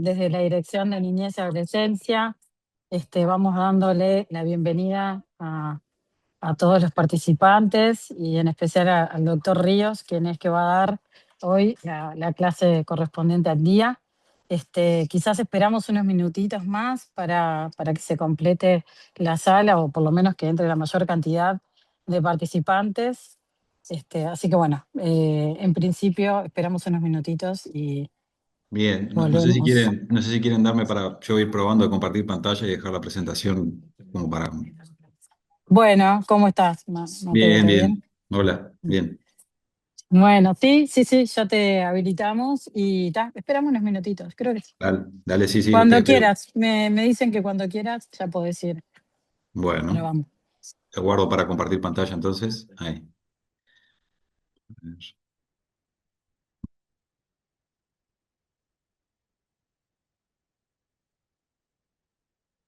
Desde la Dirección de Niñez y Adolescencia, vamos dándole la bienvenida a todos los participantes y en especial al doctor Ríos, quien es que va a dar hoy la clase correspondiente al día. Quizás esperamos unos minutitos más para que se complete la sala o por lo menos que entre la mayor cantidad de participantes. Así que bueno, en principio esperamos unos minutitos y Bien, no sé si volvemos. quieren darme para yo ir probando de compartir pantalla y dejar la presentación como para. Bueno, ¿cómo estás, Mateo? Bien, ¿Todo bien? bien. Hola, bien. Bueno, sí, sí, sí, ya te habilitamos y esperamos unos minutitos, creo que sí. Dale, dale, sí, sí, te Cuando espero. quieras, me dicen que cuando quieras ya podés ir. Bueno, Bueno, vamos. te guardo para compartir pantalla entonces. Ahí.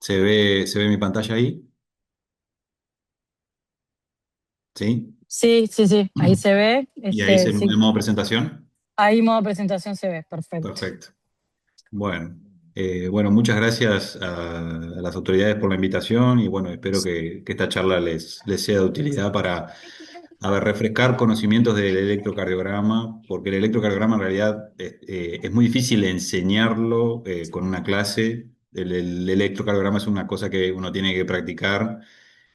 ¿Se ve mi pantalla ahí? ¿Sí? Sí, sí, sí, ahí se ve. Y ahí se Sí, en modo presentación. ahí modo presentación se ve, perfecto. Perfecto. Bueno, bueno, muchas gracias a las autoridades por la invitación y bueno, espero que esta charla les sea de utilidad para, a ver, refrescar conocimientos del electrocardiograma, porque el electrocardiograma en realidad es muy difícil enseñarlo con una clase. El electrocardiograma es una cosa que uno tiene que practicar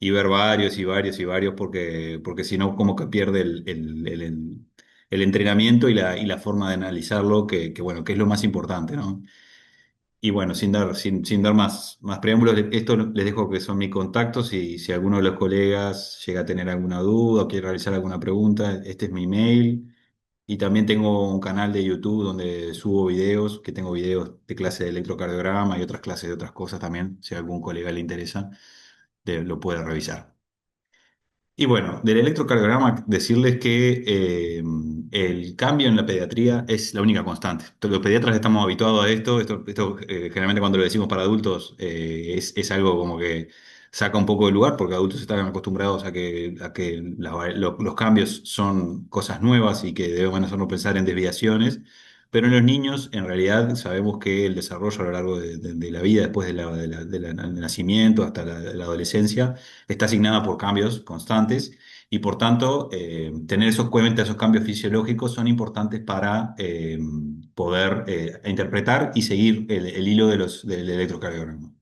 y ver varios y varios y varios, porque si no, como que pierde el entrenamiento y la forma de analizarlo, bueno, que es lo más importante, ¿no? Y bueno, sin dar más preámbulos, esto les dejo que son mis contactos y si alguno de los colegas llega a tener alguna duda o quiere realizar alguna pregunta, este es mi mail. Y también tengo un canal de YouTube donde subo videos, que tengo videos de clase de electrocardiograma y otras clases de otras cosas también, si a algún colega le interesa, lo puede revisar. Y bueno, del electrocardiograma, decirles que el cambio en la pediatría es la única constante. Los pediatras estamos habituados a esto, generalmente cuando lo decimos para adultos es algo como que saca un poco de lugar porque adultos están acostumbrados a que los cambios son cosas nuevas y que deben hacernos pensar en desviaciones. Pero en los niños, en realidad, sabemos que el desarrollo a lo largo de la vida, después del nacimiento hasta la adolescencia, está asignada por cambios constantes y por tanto tener esos cambios fisiológicos son importantes para poder interpretar y seguir el hilo del electrocardiograma.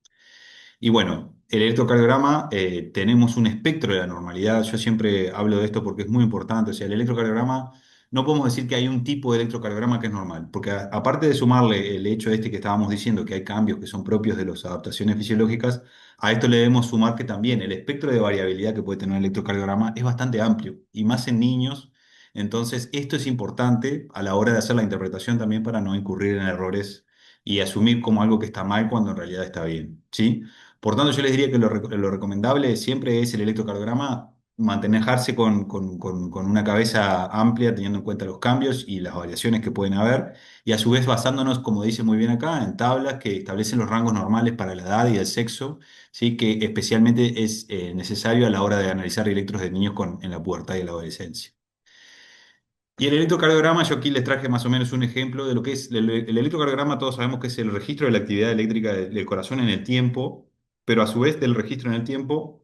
Y bueno, el electrocardiograma, tenemos un espectro de la normalidad. Yo siempre hablo de esto porque es muy importante. O sea, el electrocardiograma, no podemos decir que hay un tipo de electrocardiograma que es normal, porque aparte de sumarle el hecho este que estábamos diciendo, que hay cambios que son propios de las adaptaciones fisiológicas, a esto le debemos sumar que también el espectro de variabilidad que puede tener el electrocardiograma es bastante amplio, y más en niños. Entonces, esto es importante a la hora de hacer la interpretación también para no incurrir en errores y asumir como algo que está mal cuando en realidad está bien, ¿sí? Por tanto, yo les diría que lo recomendable siempre es el electrocardiograma, manejarse con una cabeza amplia, teniendo en cuenta los cambios y las variaciones que pueden haber, y a su vez basándonos, como dice muy bien acá, en tablas que establecen los rangos normales para la edad y el sexo, ¿sí? Que especialmente es necesario a la hora de analizar electros de niños en la pubertad y la adolescencia. Y el electrocardiograma, yo aquí les traje más o menos un ejemplo de lo que es el electrocardiograma. Todos sabemos que es el registro de la actividad eléctrica del corazón en el tiempo, pero a su vez del registro en el tiempo,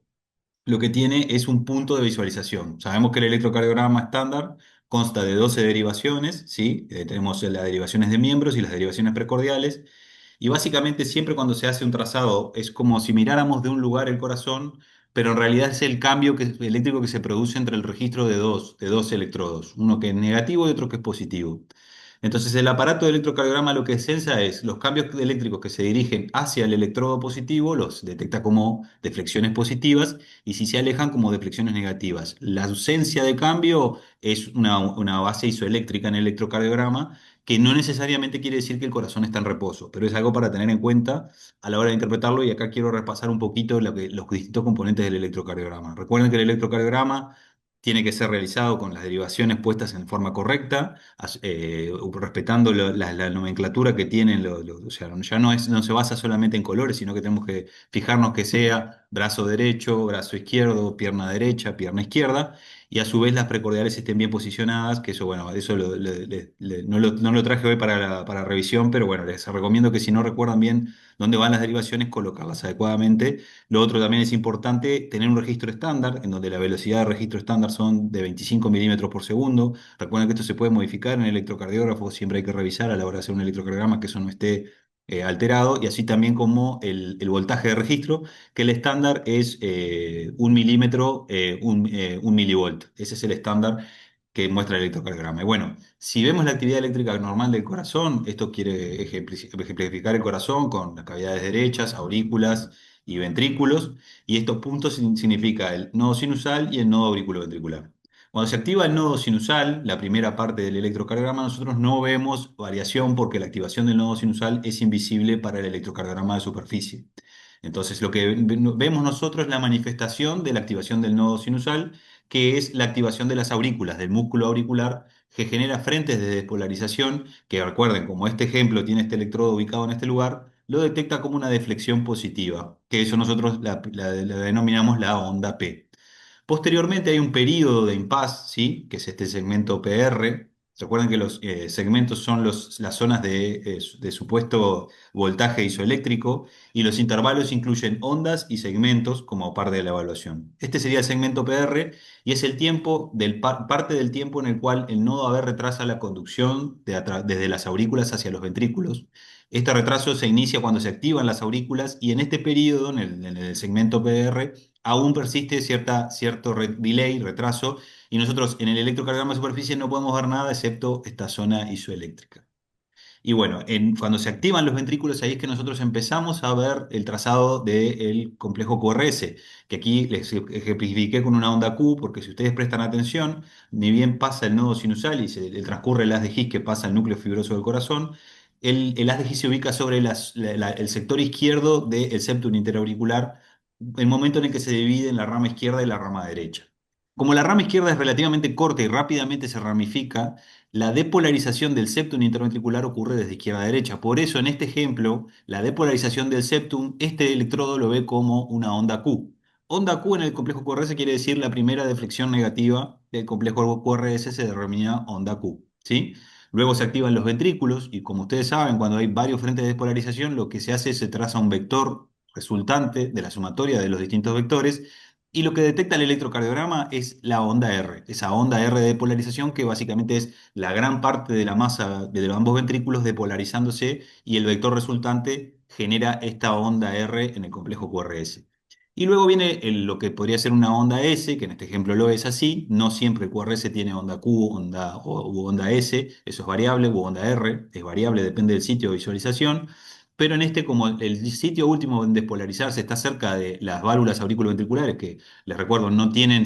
lo que tiene es un punto de visualización. Sabemos que el electrocardiograma estándar consta de 12 derivaciones, ¿sí? Tenemos las derivaciones de miembros y las derivaciones precordiales, y básicamente siempre cuando se hace un trazado es como si miráramos de un lugar el corazón, pero en realidad es el cambio eléctrico que se produce entre el registro de dos electrodos, uno que es negativo y otro que es positivo. Entonces el aparato de electrocardiograma lo que sensa es los cambios eléctricos que se dirigen hacia el electrodo positivo, los detecta como deflexiones positivas, y si se alejan como deflexiones negativas. La ausencia de cambio es una base isoeléctrica en el electrocardiograma, que no necesariamente quiere decir que el corazón está en reposo, pero es algo para tener en cuenta a la hora de interpretarlo, y acá quiero repasar un poquito los distintos componentes del electrocardiograma. Recuerden que el electrocardiograma tiene que ser realizado con las derivaciones puestas en forma correcta, respetando la nomenclatura que tienen o sea, ya no se basa solamente en colores, sino que tenemos que fijarnos que sea brazo derecho, brazo izquierdo, pierna derecha, pierna izquierda, y a su vez las precordiales estén bien posicionadas, que eso, bueno, eso no lo traje hoy para revisión, pero bueno, les recomiendo que si no recuerdan bien dónde van las derivaciones, colocarlas adecuadamente. Lo otro también es importante tener un registro estándar, en donde la velocidad de registro estándar son de 25 milímetros por segundo. Recuerden que esto se puede modificar en el electrocardiógrafo, siempre hay que revisar a la hora de hacer un electrocardiograma que eso no esté alterado, y así también como el voltaje de registro, que el estándar es 1 milímetro, 1 milivolt. Ese es el estándar que muestra el electrocardiograma. Y bueno, si vemos la actividad eléctrica normal del corazón, esto quiere ejemplificar el corazón con las cavidades derechas, aurículas y ventrículos, y estos puntos significa el nodo sinusal y el nodo auriculoventricular. Cuando se activa el nodo sinusal, la primera parte del electrocardiograma, nosotros no vemos variación porque la activación del nodo sinusal es invisible para el electrocardiograma de superficie. Entonces, lo que vemos nosotros es la manifestación de la activación del nodo sinusal, que es la activación de las aurículas, del músculo auricular, que genera frentes de despolarización, que recuerden, como este ejemplo tiene este electrodo ubicado en este lugar, lo detecta como una deflexión positiva, que eso nosotros la denominamos la onda P. Posteriormente hay un periodo de impas, ¿sí? Que es este segmento PR. Recuerden que los segmentos son las zonas de supuesto voltaje isoeléctrico, y los intervalos incluyen ondas y segmentos como parte de la evaluación. Este sería el segmento PR, y es el tiempo parte del tiempo en el cual el nodo AB retrasa la conducción desde las aurículas hacia los ventrículos. Este retraso se inicia cuando se activan las aurículas, y en este periodo, en el segmento PR, aún persiste cierto delay, retraso, y nosotros en el electrocardiograma de superficie no podemos ver nada excepto esta zona isoeléctrica. Y bueno, cuando se activan los ventrículos, ahí es que nosotros empezamos a ver el trazado del complejo QRS, que aquí les ejemplifiqué con una onda Q, porque si ustedes prestan atención, ni bien pasa el nodo sinusal y se transcurre el haz de His que pasa al núcleo fibroso del corazón, el haz de His se ubica sobre el sector izquierdo del septum interauricular, el momento en el que se divide en la rama izquierda y la rama derecha. Como la rama izquierda es relativamente corta y rápidamente se ramifica, la depolarización del septum interventricular ocurre desde izquierda a derecha. Por eso, en este ejemplo, la depolarización del septum, este electrodo lo ve como una onda Q. Onda Q en el complejo QRS quiere decir la primera deflexión negativa del complejo QRS se denomina onda Q, ¿sí? Luego se activan los ventrículos y, como ustedes saben, cuando hay varios frentes de despolarización, lo que se hace es se traza un vector resultante de la sumatoria de los distintos vectores, y lo que detecta el electrocardiograma es la onda R, esa onda R de polarización que básicamente es la gran parte de la masa de los ambos ventrículos depolarizándose, y el vector resultante genera esta onda R en el complejo QRS. Y luego viene lo que podría ser una onda S, que en este ejemplo lo es así. No siempre el QRS tiene onda Q, u onda S, eso es variable, u onda R, es variable, depende del sitio de visualización. Pero en este, como el sitio último en despolarizarse está cerca de las válvulas auriculoventriculares, que les recuerdo, no tienen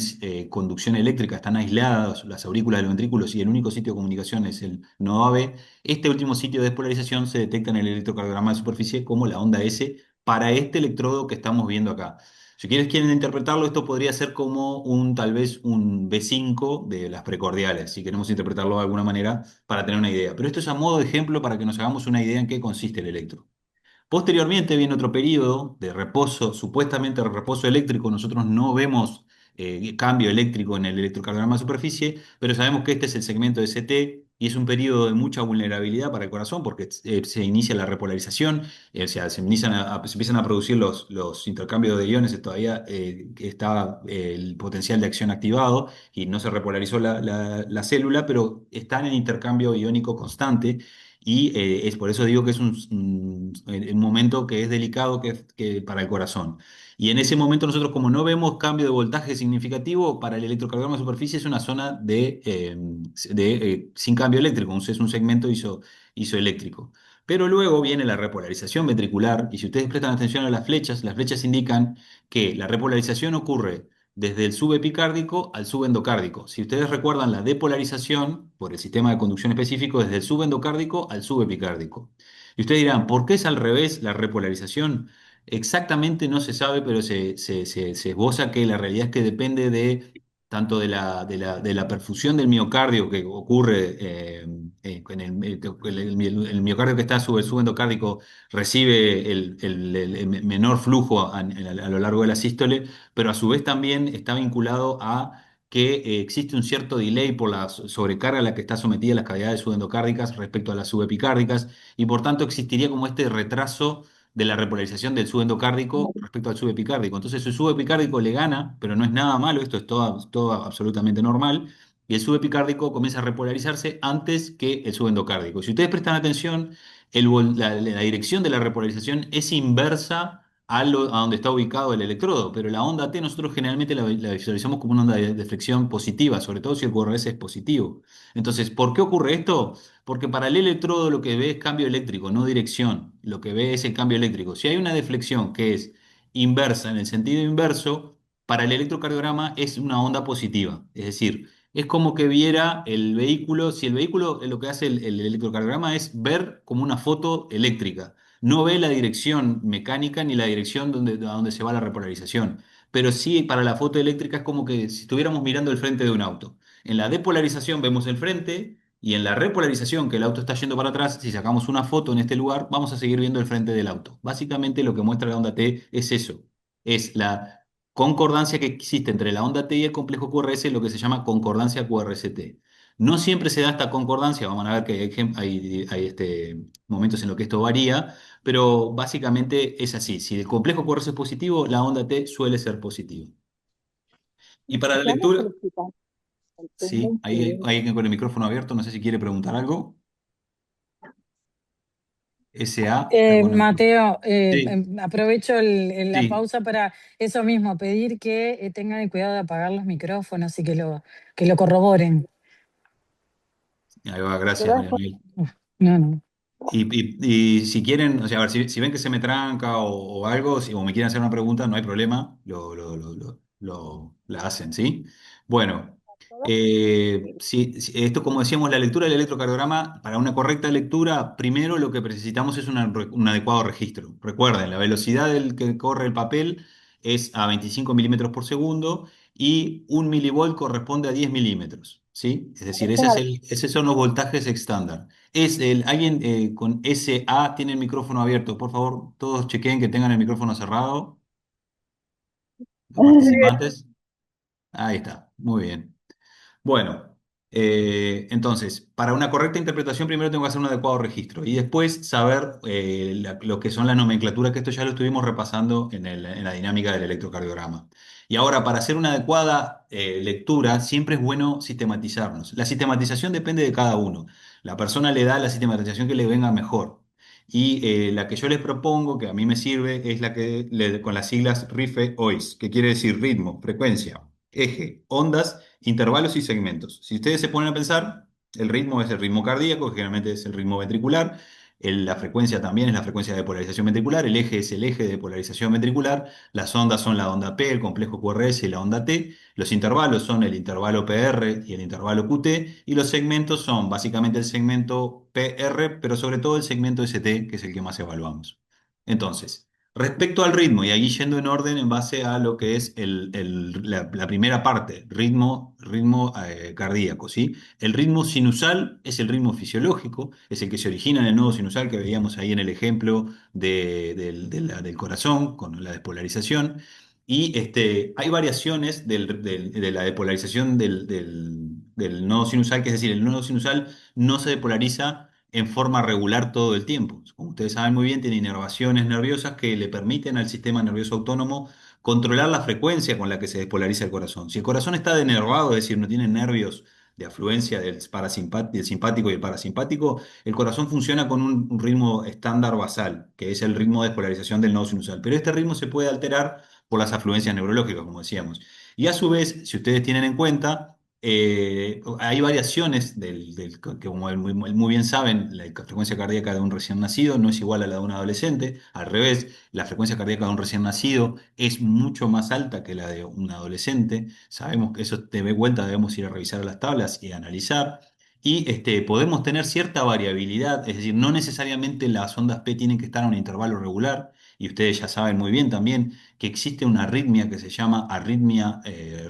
conducción eléctrica, están aisladas las aurículas de los ventrículos y el único sitio de comunicación es el nodo AB. Este último sitio de despolarización se detecta en el electrocardiograma de superficie como la onda S para este electrodo que estamos viendo acá. Si quieren interpretarlo, esto podría ser como tal vez un B5 de las precordiales, si queremos interpretarlo de alguna manera para tener una idea. Pero esto es a modo de ejemplo para que nos hagamos una idea en qué consiste el electro. Posteriormente viene otro periodo de reposo, supuestamente reposo eléctrico. Nosotros no vemos cambio eléctrico en el electrocardiograma de superficie, pero sabemos que este es el segmento de CT, y es un periodo de mucha vulnerabilidad para el corazón porque se inicia la repolarización, o sea, se empiezan a producir los intercambios de iones, todavía está el potencial de acción activado y no se repolarizó la célula, pero está en intercambio iónico constante. Y es por eso digo que es un momento que es delicado para el corazón. Y en ese momento nosotros, como no vemos cambio de voltaje significativo, para el electrocardiograma de superficie es una zona sin cambio eléctrico, es un segmento isoeléctrico. Pero luego viene la repolarización ventricular, y si ustedes prestan atención a las flechas indican que la repolarización ocurre desde el subepicárdico al subendocárdico. Si ustedes recuerdan la depolarización por el sistema de conducción específico desde el subendocárdico al subepicárdico. Y ustedes dirán, ¿por qué es al revés la repolarización? Exactamente no se sabe, pero se esboza que la realidad es que depende de tanto de la perfusión del miocardio que ocurre en el miocardio que está sobre el subendocárdico recibe el menor flujo a lo largo de la sístole, pero a su vez también está vinculado a que existe un cierto delay por la sobrecarga a la que está sometida las cavidades subendocárdicas respecto a las subepicárdicas, y por tanto existiría como este retraso de la repolarización del subendocárdico respecto al subepicárdico. Entonces el subepicárdico le gana, pero no es nada malo, esto es todo absolutamente normal, y el subepicárdico comienza a repolarizarse antes que el subendocárdico. Si ustedes prestan atención, la dirección de la repolarización es inversa a donde está ubicado el electrodo, pero la onda T nosotros generalmente la visualizamos como una onda de deflexión positiva, sobre todo si el QRS es positivo. Entonces, ¿por qué ocurre esto? Porque para el electrodo lo que ve es cambio eléctrico, no dirección. Lo que ve es el cambio eléctrico. Si hay una deflexión que es inversa en el sentido inverso, para el electrocardiograma es una onda positiva. Es decir, es como que viera el vehículo, si el vehículo lo que hace el electrocardiograma es ver como una foto eléctrica. No ve la dirección mecánica ni la dirección a donde se va la repolarización. Pero sí, para la foto eléctrica es como que si estuviéramos mirando el frente de un auto. En la depolarización vemos el frente y en la repolarización, que el auto está yendo para atrás, si sacamos una foto en este lugar, vamos a seguir viendo el frente del auto. Básicamente lo que muestra la onda T es eso. Es la concordancia que existe entre la onda T y el complejo QRS, lo que se llama concordancia QRST. No siempre se da esta concordancia, vamos a ver que hay momentos en los que esto varía, pero básicamente es así. Si el complejo QRS es positivo, la onda T suele ser positiva. Y para la Vamos a lectura, solicitar el sí, turno ahí que hay alguien con el micrófono abierto, no sé si quiere preguntar algo. SA está con el micrófono. Mateo, Sí, aprovecho la sí. pausa para eso mismo, pedir que tengan el cuidado de apagar los micrófonos y que lo corroboren. Ahí va, te gracias, das María por Noel. Uf, no, no. Y si quieren, o sea, a ver, si ven que se me tranca o algo, o me quieren hacer una pregunta, no hay problema, la hacen, ¿sí? Bueno, todo. esto, como decíamos, la lectura del electrocardiograma, para una correcta lectura, primero lo que necesitamos es un adecuado registro. Recuerden, la velocidad del que corre el papel es a 25 milímetros por segundo y un milivolt corresponde a 10 milímetros, ¿sí? Es decir, esos son los voltajes estándar. Alguien con SA tiene el micrófono abierto. Por favor, todos chequeen que tengan el micrófono cerrado, los participantes. Ahí está, muy bien. Bueno, entonces, para una correcta interpretación, primero tengo que hacer un adecuado registro y después saber lo que son las nomenclaturas, que esto ya lo estuvimos repasando en la dinámica del electrocardiograma. Y ahora, para hacer una adecuada lectura, siempre es bueno sistematizarnos. La sistematización depende de cada uno. La persona le da la sistematización que le venga mejor. Y la que yo les propongo, que a mí me sirve, es con las siglas RIFE-OIS, que quiere decir ritmo, frecuencia, eje, ondas, intervalos y segmentos. Si ustedes se ponen a pensar, el ritmo es el ritmo cardíaco, que generalmente es el ritmo ventricular, la frecuencia también es la frecuencia de polarización ventricular, el eje es el eje de polarización ventricular, las ondas son la onda P, el complejo QRS y la onda T, los intervalos son el intervalo PR y el intervalo QT, y los segmentos son básicamente el segmento PR, pero sobre todo el segmento ST, que es el que más evaluamos. Entonces, respecto al ritmo, y ahí yendo en orden en base a lo que es la primera parte, ritmo cardíaco, ¿sí? El ritmo sinusal es el ritmo fisiológico, es el que se origina en el nodo sinusal que veíamos ahí en el ejemplo del corazón con la despolarización. Y hay variaciones de la depolarización del nodo sinusal, que es decir, el nodo sinusal no se depolariza en forma regular todo el tiempo. Como ustedes saben muy bien, tiene inervaciones nerviosas que le permiten al sistema nervioso autónomo controlar la frecuencia con la que se despolariza el corazón. Si el corazón está denervado, es decir, no tiene nervios de afluencia del simpático y el parasimpático, el corazón funciona con un ritmo estándar basal, que es el ritmo de despolarización del nodo sinusal. Pero este ritmo se puede alterar por las afluencias neurológicas, como decíamos. Y a su vez, si ustedes tienen en cuenta, hay variaciones que como muy bien saben, la frecuencia cardíaca de un recién nacido no es igual a la de un adolescente. Al revés, la frecuencia cardíaca de un recién nacido es mucho más alta que la de un adolescente. Sabemos que eso de vuelta debemos ir a revisar las tablas y analizar. Y podemos tener cierta variabilidad, es decir, no necesariamente las ondas P tienen que estar a un intervalo regular. Y ustedes ya saben muy bien también que existe una arritmia que se llama arritmia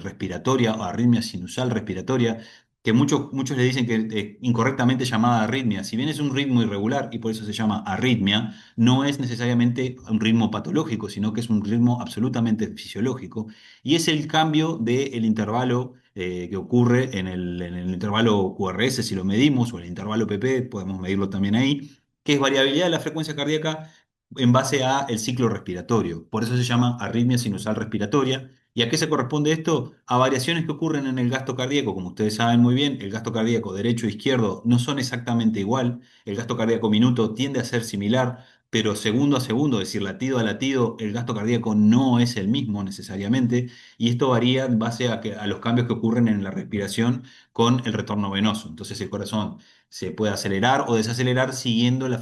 respiratoria o arritmia sinusal respiratoria, que muchos le dicen que incorrectamente llamada arritmia. Si bien es un ritmo irregular y por eso se llama arritmia, no es necesariamente un ritmo patológico, sino que es un ritmo absolutamente fisiológico y es el cambio del intervalo que ocurre en el intervalo QRS, si lo medimos, o el intervalo PP, podemos medirlo también ahí, que es variabilidad de la frecuencia cardíaca en base a el ciclo respiratorio. Por eso se llama arritmia sinusal respiratoria. ¿Y a qué se corresponde esto? A variaciones que ocurren en el gasto cardíaco. Como ustedes saben muy bien, el gasto cardíaco derecho e izquierdo no son exactamente igual. El gasto cardíaco minuto tiende a ser similar, pero segundo a segundo, es decir, latido a latido, el gasto cardíaco no es el mismo necesariamente. Y esto varía en base a los cambios que ocurren en la respiración con el retorno venoso. Entonces el corazón se puede acelerar o desacelerar siguiendo la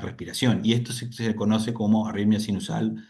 respiración. Y esto se conoce como arritmia sinusal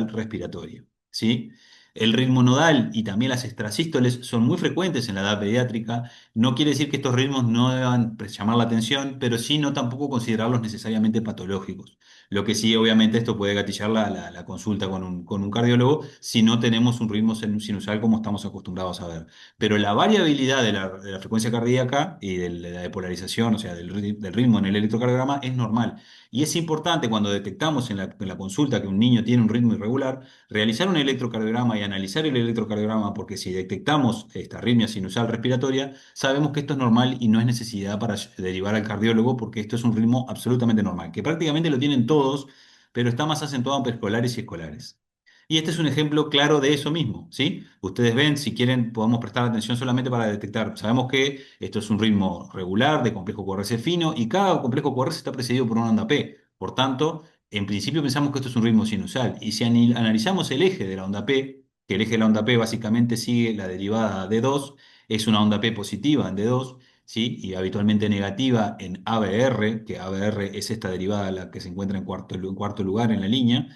respiratoria. ¿Sí? El ritmo nodal y también las extrasístoles son muy frecuentes en la edad pediátrica. No quiere decir que estos ritmos no deban llamar la atención, pero sí no tampoco considerarlos necesariamente patológicos. Lo que sí, obviamente, esto puede gatillar la consulta con un cardiólogo si no tenemos un ritmo sinusal como estamos acostumbrados a ver. Pero la variabilidad de la frecuencia cardíaca y de la depolarización, o sea, del ritmo en el electrocardiograma, es normal. Y es importante cuando detectamos en la consulta que un niño tiene un ritmo irregular, realizar un electrocardiograma y analizar el electrocardiograma, porque si detectamos esta arritmia sinusal respiratoria, sabemos que esto es normal y no es necesidad para derivar al cardiólogo, porque esto es un ritmo absolutamente normal, que prácticamente lo tienen todos, pero está más acentuado en preescolares y escolares. Y este es un ejemplo claro de eso mismo, ¿sí? Ustedes ven, si quieren, podemos prestar atención solamente para detectar. Sabemos que esto es un ritmo regular de complejo QRS fino y cada complejo QRS está precedido por una onda P. Por tanto, en principio pensamos que esto es un ritmo sinusal. Y si analizamos el eje de la onda P, que el eje de la onda P básicamente sigue la derivada D2, es una onda P positiva en D2, ¿sí? Y habitualmente negativa en ABR, que ABR es esta derivada la que se encuentra en cuarto lugar en la línea,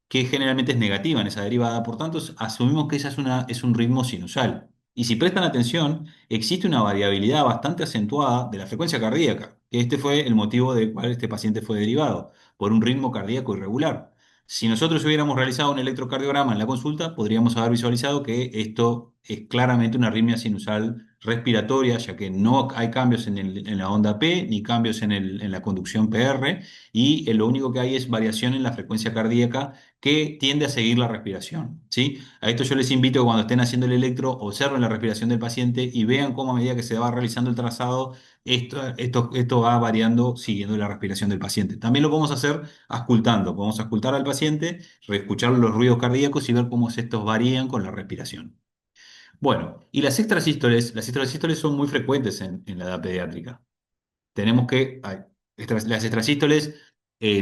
que generalmente es negativa en esa derivada. Por tanto, asumimos que esa es un ritmo sinusal. Y si prestan atención, existe una variabilidad bastante acentuada de la frecuencia cardíaca, que este fue el motivo del cual este paciente fue derivado, por un ritmo cardíaco irregular. Si nosotros hubiéramos realizado un electrocardiograma en la consulta, podríamos haber visualizado que esto es claramente una arritmia sinusal respiratoria, ya que no hay cambios en la onda P ni cambios en la conducción PR, y lo único que hay es variación en la frecuencia cardíaca que tiende a seguir la respiración, ¿sí? A esto yo les invito, cuando estén haciendo el electro, observen la respiración del paciente y vean cómo, a medida que se va realizando el trazado, esto va variando siguiendo la respiración del paciente. También lo podemos hacer auscultando. Podemos auscultar al paciente, escuchar los ruidos cardíacos y ver cómo estos varían con la respiración. Bueno, y las extrasístoles son muy frecuentes en la edad pediátrica. Tenemos que, las extrasístoles,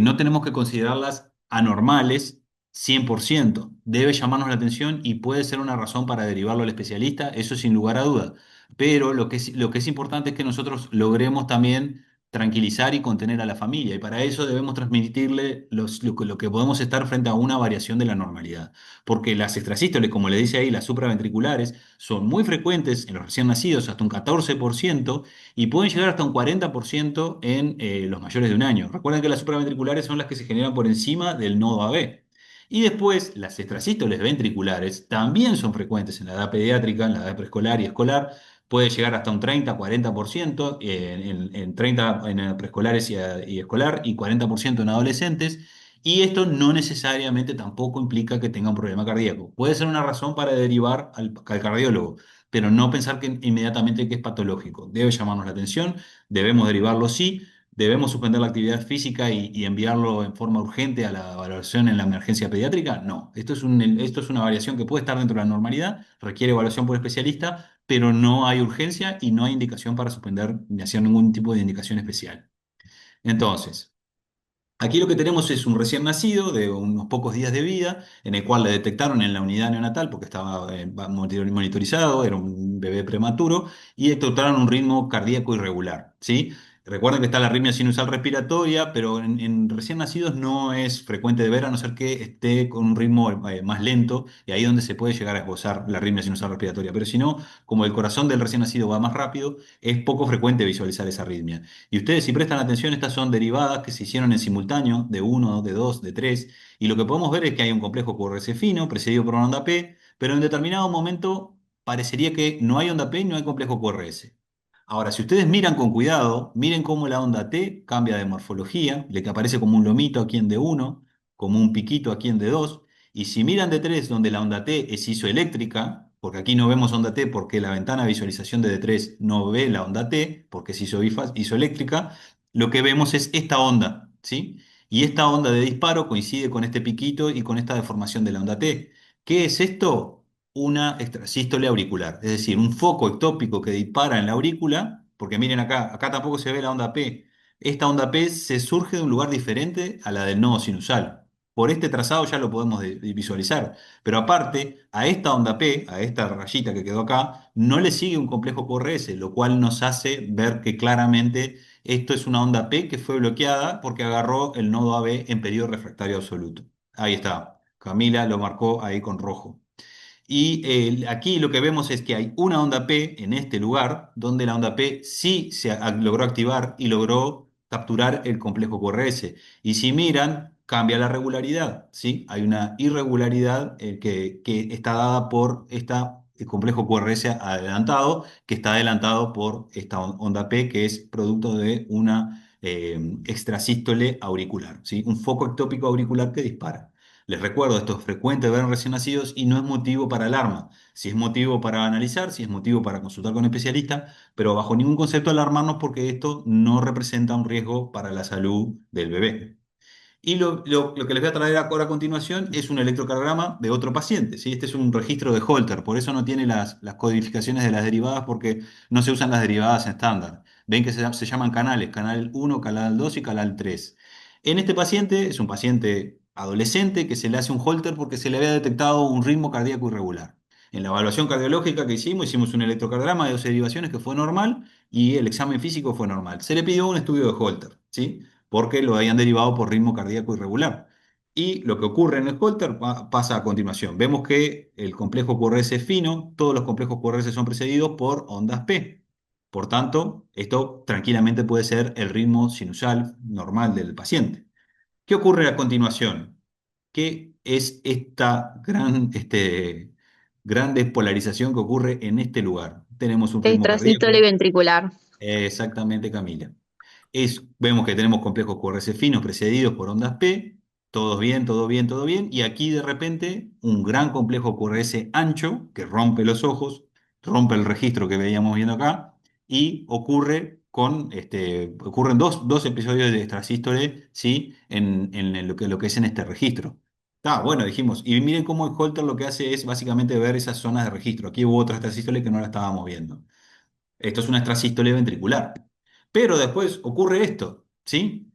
no tenemos que considerarlas anormales 100%. Debe llamarnos la atención y puede ser una razón para derivarlo al especialista, eso sin lugar a duda. Pero lo que es importante es que nosotros logremos también tranquilizar y contener a la familia, y para eso debemos transmitirle lo que podemos estar frente a una variación de la normalidad. Porque las extrasístoles, como le dice ahí, las supraventriculares, son muy frecuentes en los recién nacidos, hasta un 14%, y pueden llegar hasta un 40% en los mayores de un año. Recuerden que las supraventriculares son las que se generan por encima del nodo AB. Y después, las extrasístoles ventriculares también son frecuentes en la edad pediátrica, en la edad preescolar y escolar. Puede llegar hasta un 30-40% en 30 en preescolares y escolar, y 40% en adolescentes. Y esto no necesariamente tampoco implica que tenga un problema cardíaco. Puede ser una razón para derivar al cardiólogo, pero no pensar que inmediatamente que es patológico. Debe llamarnos la atención, debemos derivarlo sí, debemos suspender la actividad física y enviarlo en forma urgente a la valoración en la emergencia pediátrica. No, esto es una variación que puede estar dentro de la normalidad, requiere evaluación por especialista, pero no hay urgencia y no hay indicación para suspender ni hacer ningún tipo de indicación especial. Entonces, aquí lo que tenemos es un recién nacido de unos pocos días de vida, en el cual le detectaron en la unidad neonatal, porque estaba monitorizado, era un bebé prematuro, y detectaron un ritmo cardíaco irregular, ¿sí? Recuerden que está la arritmia sinusal respiratoria, pero en recién nacidos no es frecuente de ver, a no ser que esté con un ritmo más lento, y ahí es donde se puede llegar a esbozar la arritmia sinusal respiratoria. Pero si no, como el corazón del recién nacido va más rápido, es poco frecuente visualizar esa arritmia. Y ustedes, si prestan atención, estas son derivadas que se hicieron en simultáneo, de uno, de 2, de 3, y lo que podemos ver es que hay un complejo QRS fino, precedido por una onda P, pero en determinado momento parecería que no hay onda P y no hay complejo QRS. Ahora, si ustedes miran con cuidado, miren cómo la onda T cambia de morfología, le que aparece como un lomito aquí en D1, como un piquito aquí en D2, y si miran D3, donde la onda T es isoeléctrica, porque aquí no vemos onda T, porque la ventana de visualización de D3 no ve la onda T, porque es isoeléctrica, lo que vemos es esta onda, ¿sí? Y esta onda de disparo coincide con este piquito y con esta deformación de la onda T. ¿Qué es esto? Una extrasístole auricular, es decir, un foco ectópico que dispara en la aurícula, porque miren acá, acá tampoco se ve la onda P. Esta onda P se surge de un lugar diferente a la del nodo sinusal. Por este trazado ya lo podemos visualizar. Pero aparte, a esta onda P, a esta rayita que quedó acá, no le sigue un complejo QRS, lo cual nos hace ver que claramente esto es una onda P que fue bloqueada porque agarró el nodo AB en periodo refractario absoluto. Ahí está. Camila lo marcó ahí con rojo. Y aquí lo que vemos es que hay una onda P en este lugar, donde la onda P sí logró activar y logró capturar el complejo QRS. Y si miran, cambia la regularidad, ¿sí? Hay una irregularidad que está dada por el complejo QRS adelantado, que está adelantado por esta onda P, que es producto de una extrasístole auricular, ¿sí? Un foco ectópico auricular que dispara. Les recuerdo, esto es frecuente ver en recién nacidos y no es motivo para alarma. Si es motivo para analizar, si es motivo para consultar con un especialista, pero bajo ningún concepto alarmarnos porque esto no representa un riesgo para la salud del bebé. Y lo que les voy a traer ahora a continuación es un electrocardiograma de otro paciente, ¿sí? Este es un registro de Holter, por eso no tiene las codificaciones de las derivadas porque no se usan las derivadas estándar. Ven que se llaman canales, canal 1, canal 2 y canal 3. En este paciente es un paciente adolescente que se le hace un Holter porque se le había detectado un ritmo cardíaco irregular. En la evaluación cardiológica que hicimos un electrocardiograma de 12 derivaciones que fue normal y el examen físico fue normal. Se le pidió un estudio de Holter, ¿sí? Porque lo habían derivado por ritmo cardíaco irregular. Y lo que ocurre en el Holter pasa a continuación. Vemos que el complejo QRS es fino, todos los complejos QRS son precedidos por ondas P. Por tanto, esto tranquilamente puede ser el ritmo sinusal normal del paciente. ¿Qué ocurre a continuación? ¿Qué es esta gran despolarización que ocurre en este lugar? Tenemos un ritmo Extrasístole cardíaco. ventricular. Exactamente, Camila. Vemos que tenemos complejos QRS finos precedidos por ondas P, todos bien, todo bien, todo bien, y aquí de repente un gran complejo QRS ancho que rompe los ojos, rompe el registro que veíamos viendo acá, y ocurren dos episodios de extrasístole, ¿sí? En lo que es en este registro. Bueno, dijimos, y miren cómo el Holter lo que hace es básicamente ver esas zonas de registro. Aquí hubo otra extrasístole que no la estábamos viendo. Esto es una extrasístole ventricular. Pero después ocurre esto, ¿sí?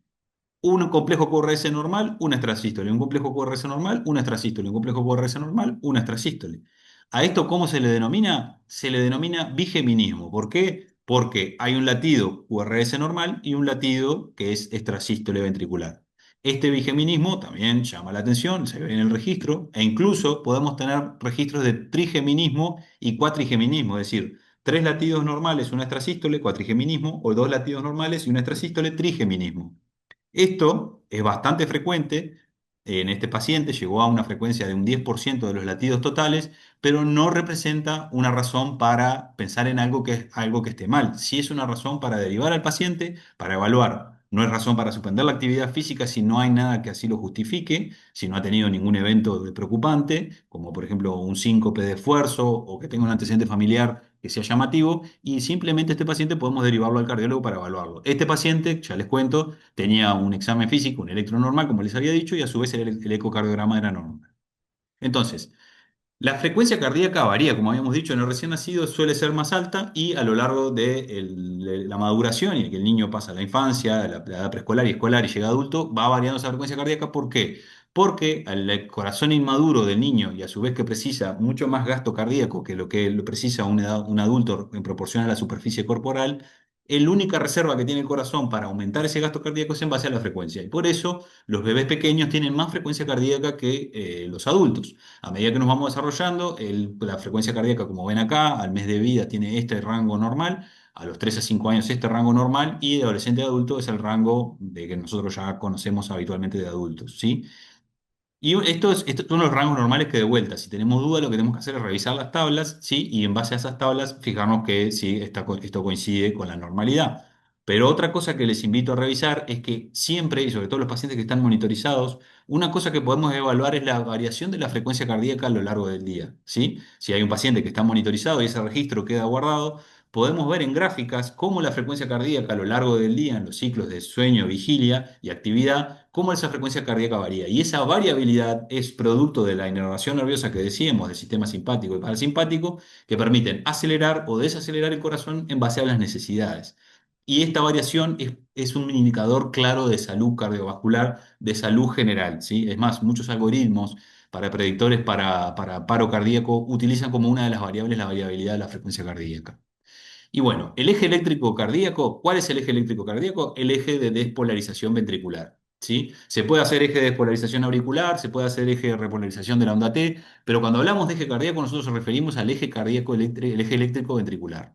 Un complejo QRS normal, una extrasístole. Un complejo QRS normal, una extrasístole. Un complejo QRS normal, una extrasístole. ¿A esto cómo se le denomina? Se le denomina bigeminismo. ¿Por qué? Porque hay un latido QRS normal y un latido que es extrasístole ventricular. Este bigeminismo también llama la atención, se ve en el registro, e incluso podemos tener registros de trigeminismo y cuatrigeminismo, es decir, tres latidos normales, una extrasístole, cuatrigeminismo, o dos latidos normales y una extrasístole, trigeminismo. Esto es bastante frecuente en este paciente, llegó a una frecuencia de un 10% de los latidos totales, pero no representa una razón para pensar en algo que esté mal. Sí es una razón para derivar al paciente, para evaluar. No es razón para suspender la actividad física si no hay nada que así lo justifique, si no ha tenido ningún evento preocupante, como por ejemplo un síncope de esfuerzo o que tenga un antecedente familiar que sea llamativo, y simplemente este paciente podemos derivarlo al cardiólogo para evaluarlo. Este paciente, ya les cuento, tenía un examen físico, un electro normal, como les había dicho, y a su vez el ecocardiograma era normal. Entonces, la frecuencia cardíaca varía, como habíamos dicho, en el recién nacido suele ser más alta y a lo largo de la maduración y que el niño pasa la infancia, la edad preescolar y escolar y llega adulto, va variando esa frecuencia cardíaca. ¿Por qué? Porque el corazón inmaduro del niño y a su vez que precisa mucho más gasto cardíaco que lo que lo precisa un adulto en proporción a la superficie corporal, la única reserva que tiene el corazón para aumentar ese gasto cardíaco es en base a la frecuencia. Y por eso los bebés pequeños tienen más frecuencia cardíaca que los adultos. A medida que nos vamos desarrollando, la frecuencia cardíaca, como ven acá, al mes de vida tiene este rango normal, a los 3 a 5 años este rango normal y de adolescente a adulto es el rango de que nosotros ya conocemos habitualmente de adultos, ¿sí? Y estos son los rangos normales que de vuelta, si tenemos duda, lo que tenemos que hacer es revisar las tablas, ¿sí? Y en base a esas tablas, fijarnos que si esto coincide con la normalidad. Pero otra cosa que les invito a revisar es que siempre, y sobre todo los pacientes que están monitorizados, una cosa que podemos evaluar es la variación de la frecuencia cardíaca a lo largo del día, ¿sí? Si hay un paciente que está monitorizado y ese registro queda guardado, podemos ver en gráficas cómo la frecuencia cardíaca a lo largo del día, en los ciclos de sueño, vigilia y actividad, cómo esa frecuencia cardíaca varía. Y esa variabilidad es producto de la inervación nerviosa que decíamos, del sistema simpático y parasimpático, que permiten acelerar o desacelerar el corazón en base a las necesidades. Y esta variación es un indicador claro de salud cardiovascular, de salud general, ¿sí? Es más, muchos algoritmos para predictores para paro cardíaco utilizan como una de las variables la variabilidad de la frecuencia cardíaca. Y bueno, el eje eléctrico cardíaco, ¿cuál es el eje eléctrico cardíaco? El eje de despolarización ventricular, ¿sí? Se puede hacer eje de despolarización auricular, se puede hacer eje de repolarización de la onda T, pero cuando hablamos de eje cardíaco nosotros nos referimos al eje cardíaco el eje eléctrico ventricular.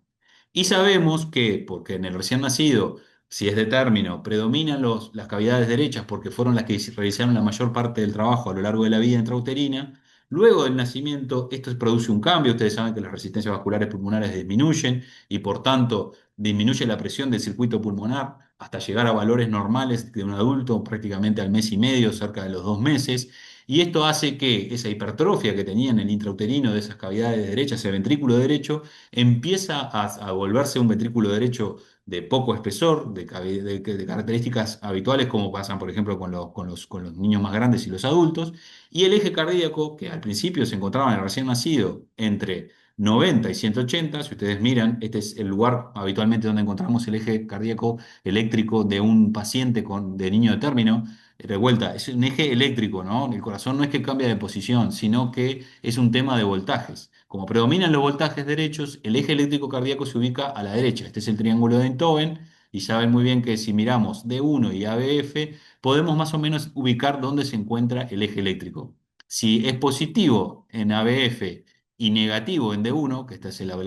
Y sabemos que, porque en el recién nacido, si es de término, predominan las cavidades derechas porque fueron las que realizaron la mayor parte del trabajo a lo largo de la vida intrauterina, luego del nacimiento esto produce un cambio, ustedes saben que las resistencias vasculares pulmonares disminuyen, y por tanto disminuye la presión del circuito pulmonar hasta llegar a valores normales de un adulto prácticamente al mes y medio, cerca de los 2 meses. Y esto hace que esa hipertrofia que tenía en el intrauterino de esas cavidades derechas, ese ventrículo derecho, empieza a volverse un ventrículo derecho de poco espesor, de características habituales como pasan, por ejemplo, con los niños más grandes y los adultos. Y el eje cardíaco, que al principio se encontraba en el recién nacido entre 90 y 180, si ustedes miran, este es el lugar habitualmente donde encontramos el eje cardíaco eléctrico de un paciente de niño de término. De vuelta, es un eje eléctrico, ¿no? El corazón no es que cambia de posición, sino que es un tema de voltajes. Como predominan los voltajes derechos, el eje eléctrico cardíaco se ubica a la derecha. Este es el triángulo de Einthoven, y saben muy bien que si miramos D1 y ABF, podemos más o menos ubicar dónde se encuentra el eje eléctrico. Si es positivo en ABF y negativo en D1, que esta es la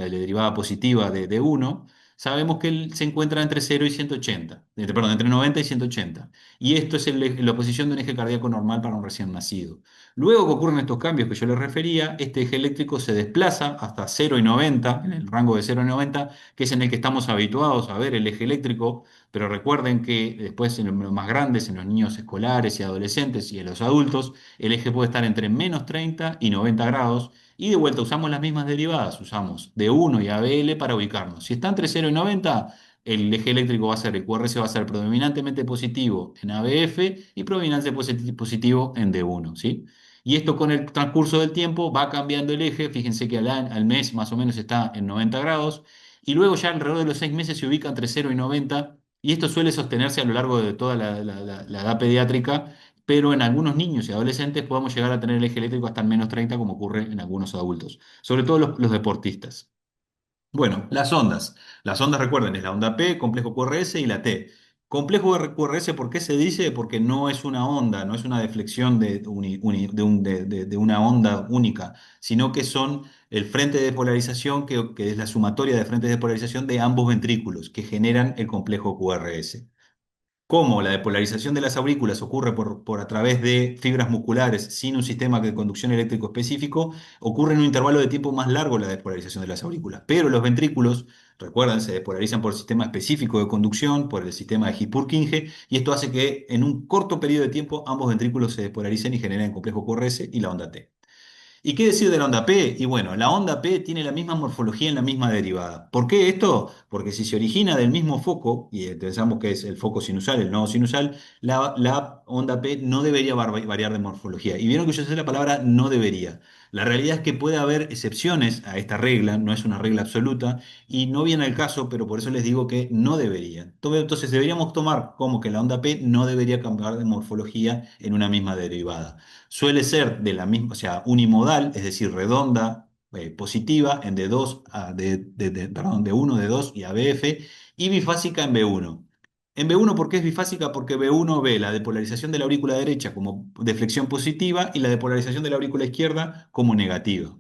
derivada positiva de D1, sabemos que él se encuentra entre 0 y 180, perdón, entre 90 y 180. Y esto es la posición de un eje cardíaco normal para un recién nacido. Luego que ocurren estos cambios que yo les refería, este eje eléctrico se desplaza hasta 0 y 90, en el rango de 0 y 90, que es en el que estamos habituados a ver el eje eléctrico, pero recuerden que después en los más grandes, en los niños escolares y adolescentes y en los adultos, el eje puede estar entre menos 30 y 90 grados. Y de vuelta usamos las mismas derivadas, usamos D1 y ABL para ubicarnos. Si está entre 0 y 90, el eje eléctrico va a ser, el QRS va a ser predominantemente positivo en ABF y predominantemente positivo en D1, ¿sí? Y esto con el transcurso del tiempo va cambiando el eje. Fíjense que al mes más o menos está en 90 grados. Y luego ya alrededor de los 6 meses se ubica entre 0 y 90. Y esto suele sostenerse a lo largo de toda la edad pediátrica, pero en algunos niños y adolescentes podemos llegar a tener el eje eléctrico hasta en menos 30, como ocurre en algunos adultos, sobre todo los deportistas. Bueno, las ondas. Las ondas, recuerden, es la onda P, complejo QRS y la T. Complejo QRS, ¿por qué se dice? Porque no es una onda, no es una deflexión de una onda única, sino que son el frente de polarización, que es la sumatoria de frentes de polarización de ambos ventrículos, que generan el complejo QRS. Como la depolarización de las aurículas ocurre por a través de fibras musculares sin un sistema de conducción eléctrico específico, ocurre en un intervalo de tiempo más largo la despolarización de las aurículas. Pero los ventrículos, recuerdan, se despolarizan por el sistema específico de conducción, por el sistema de His-Purkinje, y esto hace que en un corto periodo de tiempo ambos ventrículos se despolaricen y generen el complejo QRS y la onda T. ¿Y qué decir de la onda P? Y bueno, la onda P tiene la misma morfología en la misma derivada. ¿Por qué esto? Porque si se origina del mismo foco, y pensamos que es el foco sinusal, el nodo sinusal, la onda P no debería variar de morfología. Y vieron que yo sé la palabra no debería. La realidad es que puede haber excepciones a esta regla, no es una regla absoluta, y no viene al caso, pero por eso les digo que no debería. Entonces deberíamos tomar como que la onda P no debería cambiar de morfología en una misma derivada. Suele ser de la misma, o sea, unimodal, es decir, redonda, positiva en D2, perdón, D1, D2 y ABF, y bifásica en B1. En B1, ¿por qué es bifásica? Porque B1 ve la depolarización de la aurícula derecha como deflexión positiva y la depolarización de la aurícula izquierda como negativa.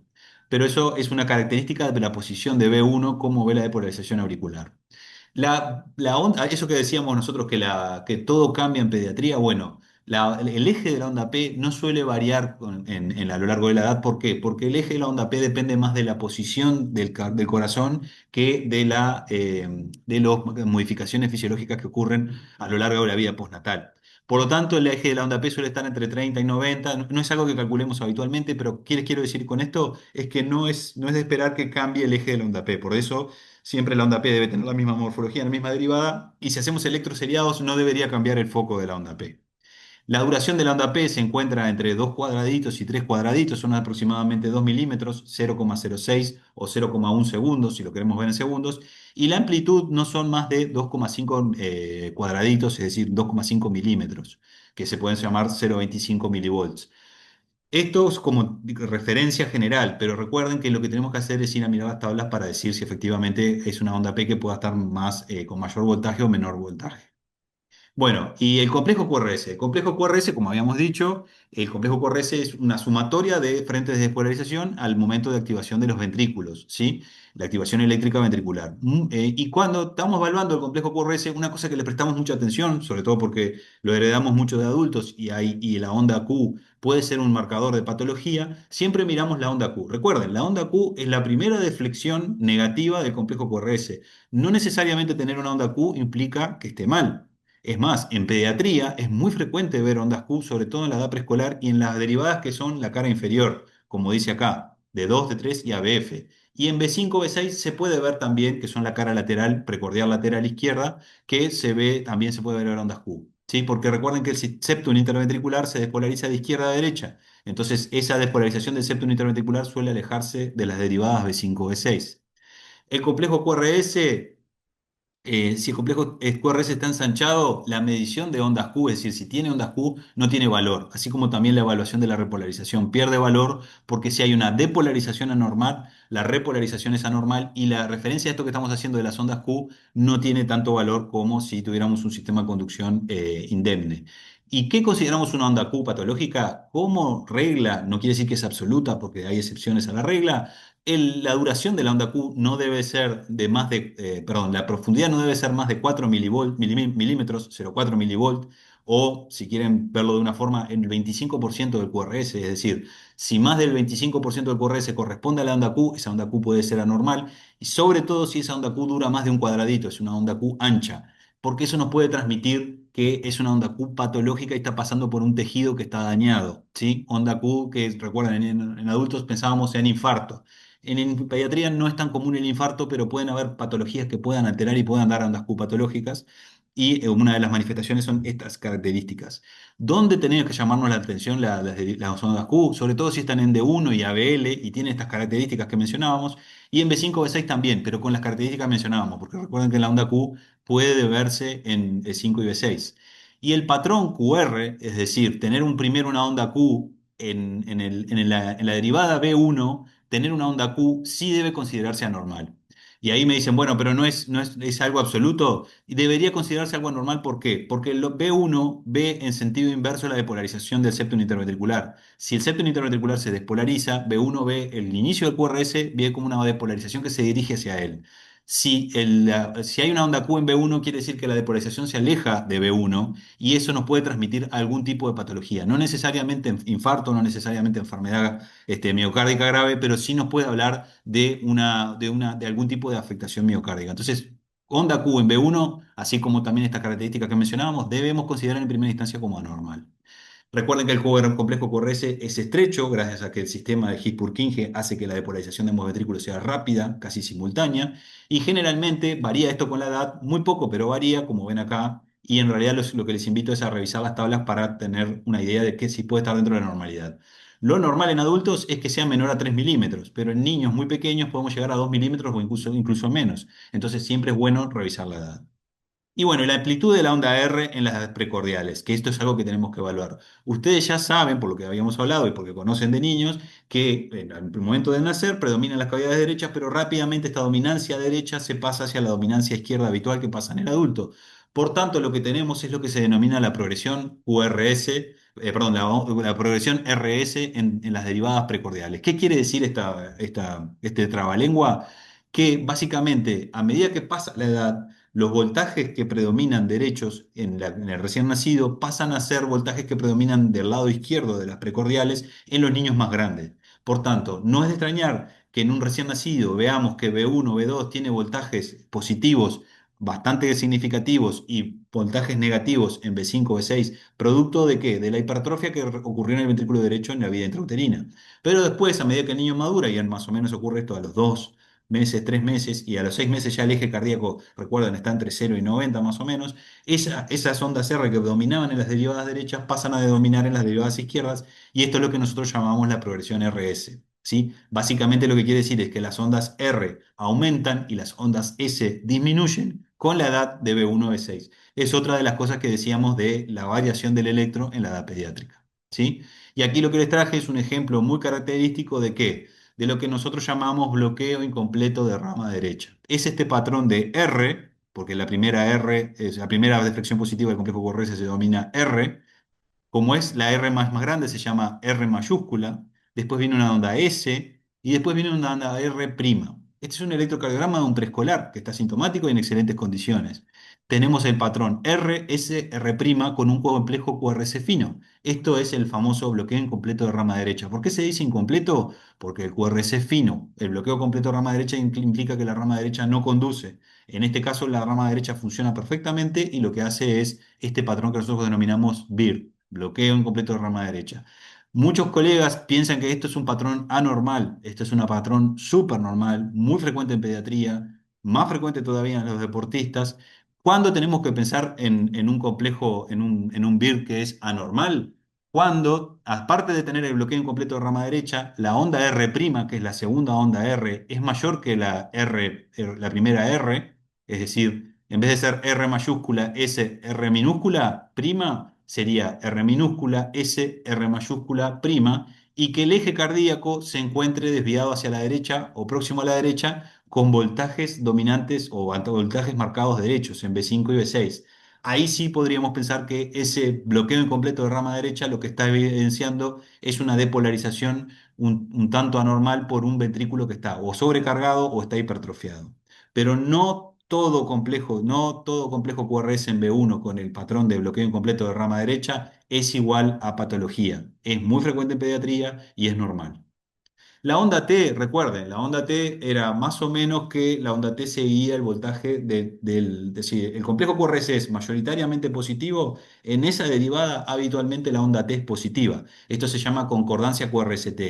Pero eso es una característica de la posición de B1, como ve la depolarización auricular. La onda, eso que decíamos nosotros que todo cambia en pediatría, bueno. el eje de la onda P no suele variar a lo largo de la edad. ¿Por qué? Porque el eje de la onda P depende más de la posición del corazón que de las modificaciones fisiológicas que ocurren a lo largo de la vida postnatal. Por lo tanto, el eje de la onda P suele estar entre 30 y 90. No, no es algo que calculemos habitualmente, pero ¿qué les quiero decir con esto? Es que no es de esperar que cambie el eje de la onda P. Por eso, siempre la onda P debe tener la misma morfología, la misma derivada, y si hacemos electroseriados, no debería cambiar el foco de la onda P. La duración de la onda P se encuentra entre 2 cuadraditos y 3 cuadraditos, son aproximadamente 2 milímetros, 0,06 o 0,1 segundos, si lo queremos ver en segundos, y la amplitud no son más de 2,5 cuadraditos, es decir, 2,5 milímetros, que se pueden llamar 0,25 milivolts. Esto es como referencia general, pero recuerden que lo que tenemos que hacer es ir a mirar las tablas para decir si efectivamente es una onda P que pueda estar con mayor voltaje o menor voltaje. Bueno, y el complejo QRS. El complejo QRS, como habíamos dicho, el complejo QRS es una sumatoria de frentes de despolarización al momento de activación de los ventrículos, ¿sí? La activación eléctrica ventricular. Y cuando estamos evaluando el complejo QRS, una cosa que le prestamos mucha atención, sobre todo porque lo heredamos mucho de adultos y la onda Q puede ser un marcador de patología, siempre miramos la onda Q. Recuerden, la onda Q es la primera deflexión negativa del complejo QRS. No necesariamente tener una onda Q implica que esté mal. Es más, en pediatría es muy frecuente ver ondas Q, sobre todo en la edad preescolar y en las derivadas que son la cara inferior, como dice acá, de 2, de 3 y ABF. Y en B5, B6 se puede ver también, que son la cara lateral, precordial lateral izquierda, que también se puede ver ondas Q. ¿Sí? Porque recuerden que el septum interventricular se despolariza de izquierda a derecha. Entonces, esa despolarización del septum interventricular suele alejarse de las derivadas B5, B6. El complejo QRS, si el complejo QRS está ensanchado, la medición de ondas Q, es decir, si tiene ondas Q, no tiene valor, así como también la evaluación de la repolarización pierde valor porque si hay una depolarización anormal, la repolarización es anormal y la referencia a esto que estamos haciendo de las ondas Q no tiene tanto valor como si tuviéramos un sistema de conducción indemne. ¿Y qué consideramos una onda Q patológica? Como regla, no quiere decir que es absoluta porque hay excepciones a la regla. La duración de la onda Q no debe ser perdón, la profundidad no debe ser más de 4 milímetros, 0,4 milivolt, o si quieren verlo de una forma, el 25% del QRS, es decir, si más del 25% del QRS corresponde a la onda Q, esa onda Q puede ser anormal, y sobre todo si esa onda Q dura más de un cuadradito, es una onda Q ancha, porque eso nos puede transmitir que es una onda Q patológica y está pasando por un tejido que está dañado, ¿sí? Onda Q que, recuerden, en adultos pensábamos en infarto. En pediatría no es tan común el infarto, pero pueden haber patologías que puedan alterar y puedan dar ondas Q patológicas. Y una de las manifestaciones son estas características. ¿Dónde tenemos que llamarnos la atención las ondas Q? Sobre todo si están en D1 y ABL y tienen estas características que mencionábamos. Y en B5, B6 también, pero con las características que mencionábamos, porque recuerden que la onda Q puede verse en B5 y B6. Y el patrón QR, es decir, tener primero una onda Q en la derivada B1, tener una onda Q sí debe considerarse anormal. Y ahí me dicen, bueno, pero no es algo absoluto. Y debería considerarse algo anormal, ¿por qué? Porque el B1 ve en sentido inverso la depolarización del septum interventricular. Si el septum interventricular se despolariza, B1 ve el inicio del QRS, ve como una despolarización que se dirige hacia él. Si hay una onda Q en B1, quiere decir que la depolarización se aleja de B1 y eso nos puede transmitir algún tipo de patología. No necesariamente infarto, no necesariamente enfermedad miocárdica grave, pero sí nos puede hablar de algún tipo de afectación miocárdica. Entonces, onda Q en B1, así como también estas características que mencionábamos, debemos considerar en primera instancia como anormal. Recuerden que el juego complejo QRS es estrecho gracias a que el sistema de His-Purkinje hace que la depolarización de ambos ventrículos sea rápida, casi simultánea, y generalmente varía esto con la edad, muy poco, pero varía, como ven acá, y en realidad lo que les invito es a revisar las tablas para tener una idea de que si puede estar dentro de la normalidad. Lo normal en adultos es que sea menor a 3 milímetros, pero en niños muy pequeños podemos llegar a 2 milímetros o incluso menos. Entonces siempre es bueno revisar la edad. Y bueno, y la amplitud de la onda R en las precordiales, que esto es algo que tenemos que evaluar. Ustedes ya saben, por lo que habíamos hablado y porque conocen de niños, que en el momento de nacer predominan las cavidades derechas, pero rápidamente esta dominancia derecha se pasa hacia la dominancia izquierda habitual que pasa en el adulto. Por tanto, lo que tenemos es lo que se denomina la progresión QRS, perdón, la progresión RS en las derivadas precordiales. ¿Qué quiere decir este trabalengua? Que básicamente, a medida que pasa la edad, los voltajes que predominan derechos en el recién nacido pasan a ser voltajes que predominan del lado izquierdo de las precordiales en los niños más grandes. Por tanto, no es de extrañar que en un recién nacido veamos que B1, B2 tiene voltajes positivos bastante significativos y voltajes negativos en B5, B6, producto de qué? De la hipertrofia que ocurrió en el ventrículo derecho en la vida intrauterina. Pero después, a medida que el niño madura, y más o menos ocurre esto a los 2 meses, 3 meses, y a los 6 meses ya el eje cardíaco, recuerden, está entre 0 y 90 más o menos, esas ondas R que dominaban en las derivadas derechas pasan a dominar en las derivadas izquierdas, y esto es lo que nosotros llamamos la progresión RS. ¿Sí? Básicamente lo que quiere decir es que las ondas R aumentan y las ondas S disminuyen con la edad de B1 B6. Es otra de las cosas que decíamos de la variación del electro en la edad pediátrica. ¿Sí? Y aquí lo que les traje es un ejemplo muy característico de qué, de lo que nosotros llamamos bloqueo incompleto de rama derecha. Es este patrón de R, porque la primera R, es la primera deflexión positiva del complejo QRS se denomina R, como es la R más grande, se llama R mayúscula, después viene una onda S y después viene una onda R'. Este es un electrocardiograma de un preescolar que está sintomático y en excelentes condiciones. Tenemos el patrón R, S, R' con un complejo QRS fino. Esto es el famoso bloqueo incompleto de rama derecha. ¿Por qué se dice incompleto? Porque el QRS es fino. El bloqueo completo de rama derecha implica que la rama derecha no conduce. En este caso, la rama derecha funciona perfectamente y lo que hace es este patrón que nosotros denominamos BIR, bloqueo incompleto de rama derecha. Muchos colegas piensan que esto es un patrón anormal, esto es un patrón súper normal, muy frecuente en pediatría, más frecuente todavía en los deportistas. ¿Cuándo tenemos que pensar en un complejo, en un BIR que es anormal? Cuando, aparte de tener el bloqueo incompleto de rama derecha, la onda R', que es la segunda onda R, es mayor que la R, la primera R, es decir, en vez de ser R mayúscula, S, R minúscula, prima, sería R minúscula, S, R mayúscula, prima, y que el eje cardíaco se encuentre desviado hacia la derecha o próximo a la derecha con voltajes dominantes o voltajes marcados derechos en B5 y B6. Ahí sí podríamos pensar que ese bloqueo incompleto de rama derecha lo que está evidenciando es una depolarización un tanto anormal por un ventrículo que está o sobrecargado o está hipertrofiado. Pero no todo complejo QRS en B1 con el patrón de bloqueo incompleto de rama derecha es igual a patología. Es muy frecuente en pediatría y es normal. La onda T, recuerden, la onda T era más o menos que la onda T seguía el voltaje es decir, el complejo QRS es mayoritariamente positivo, en esa derivada habitualmente la onda T es positiva. Esto se llama concordancia QRST.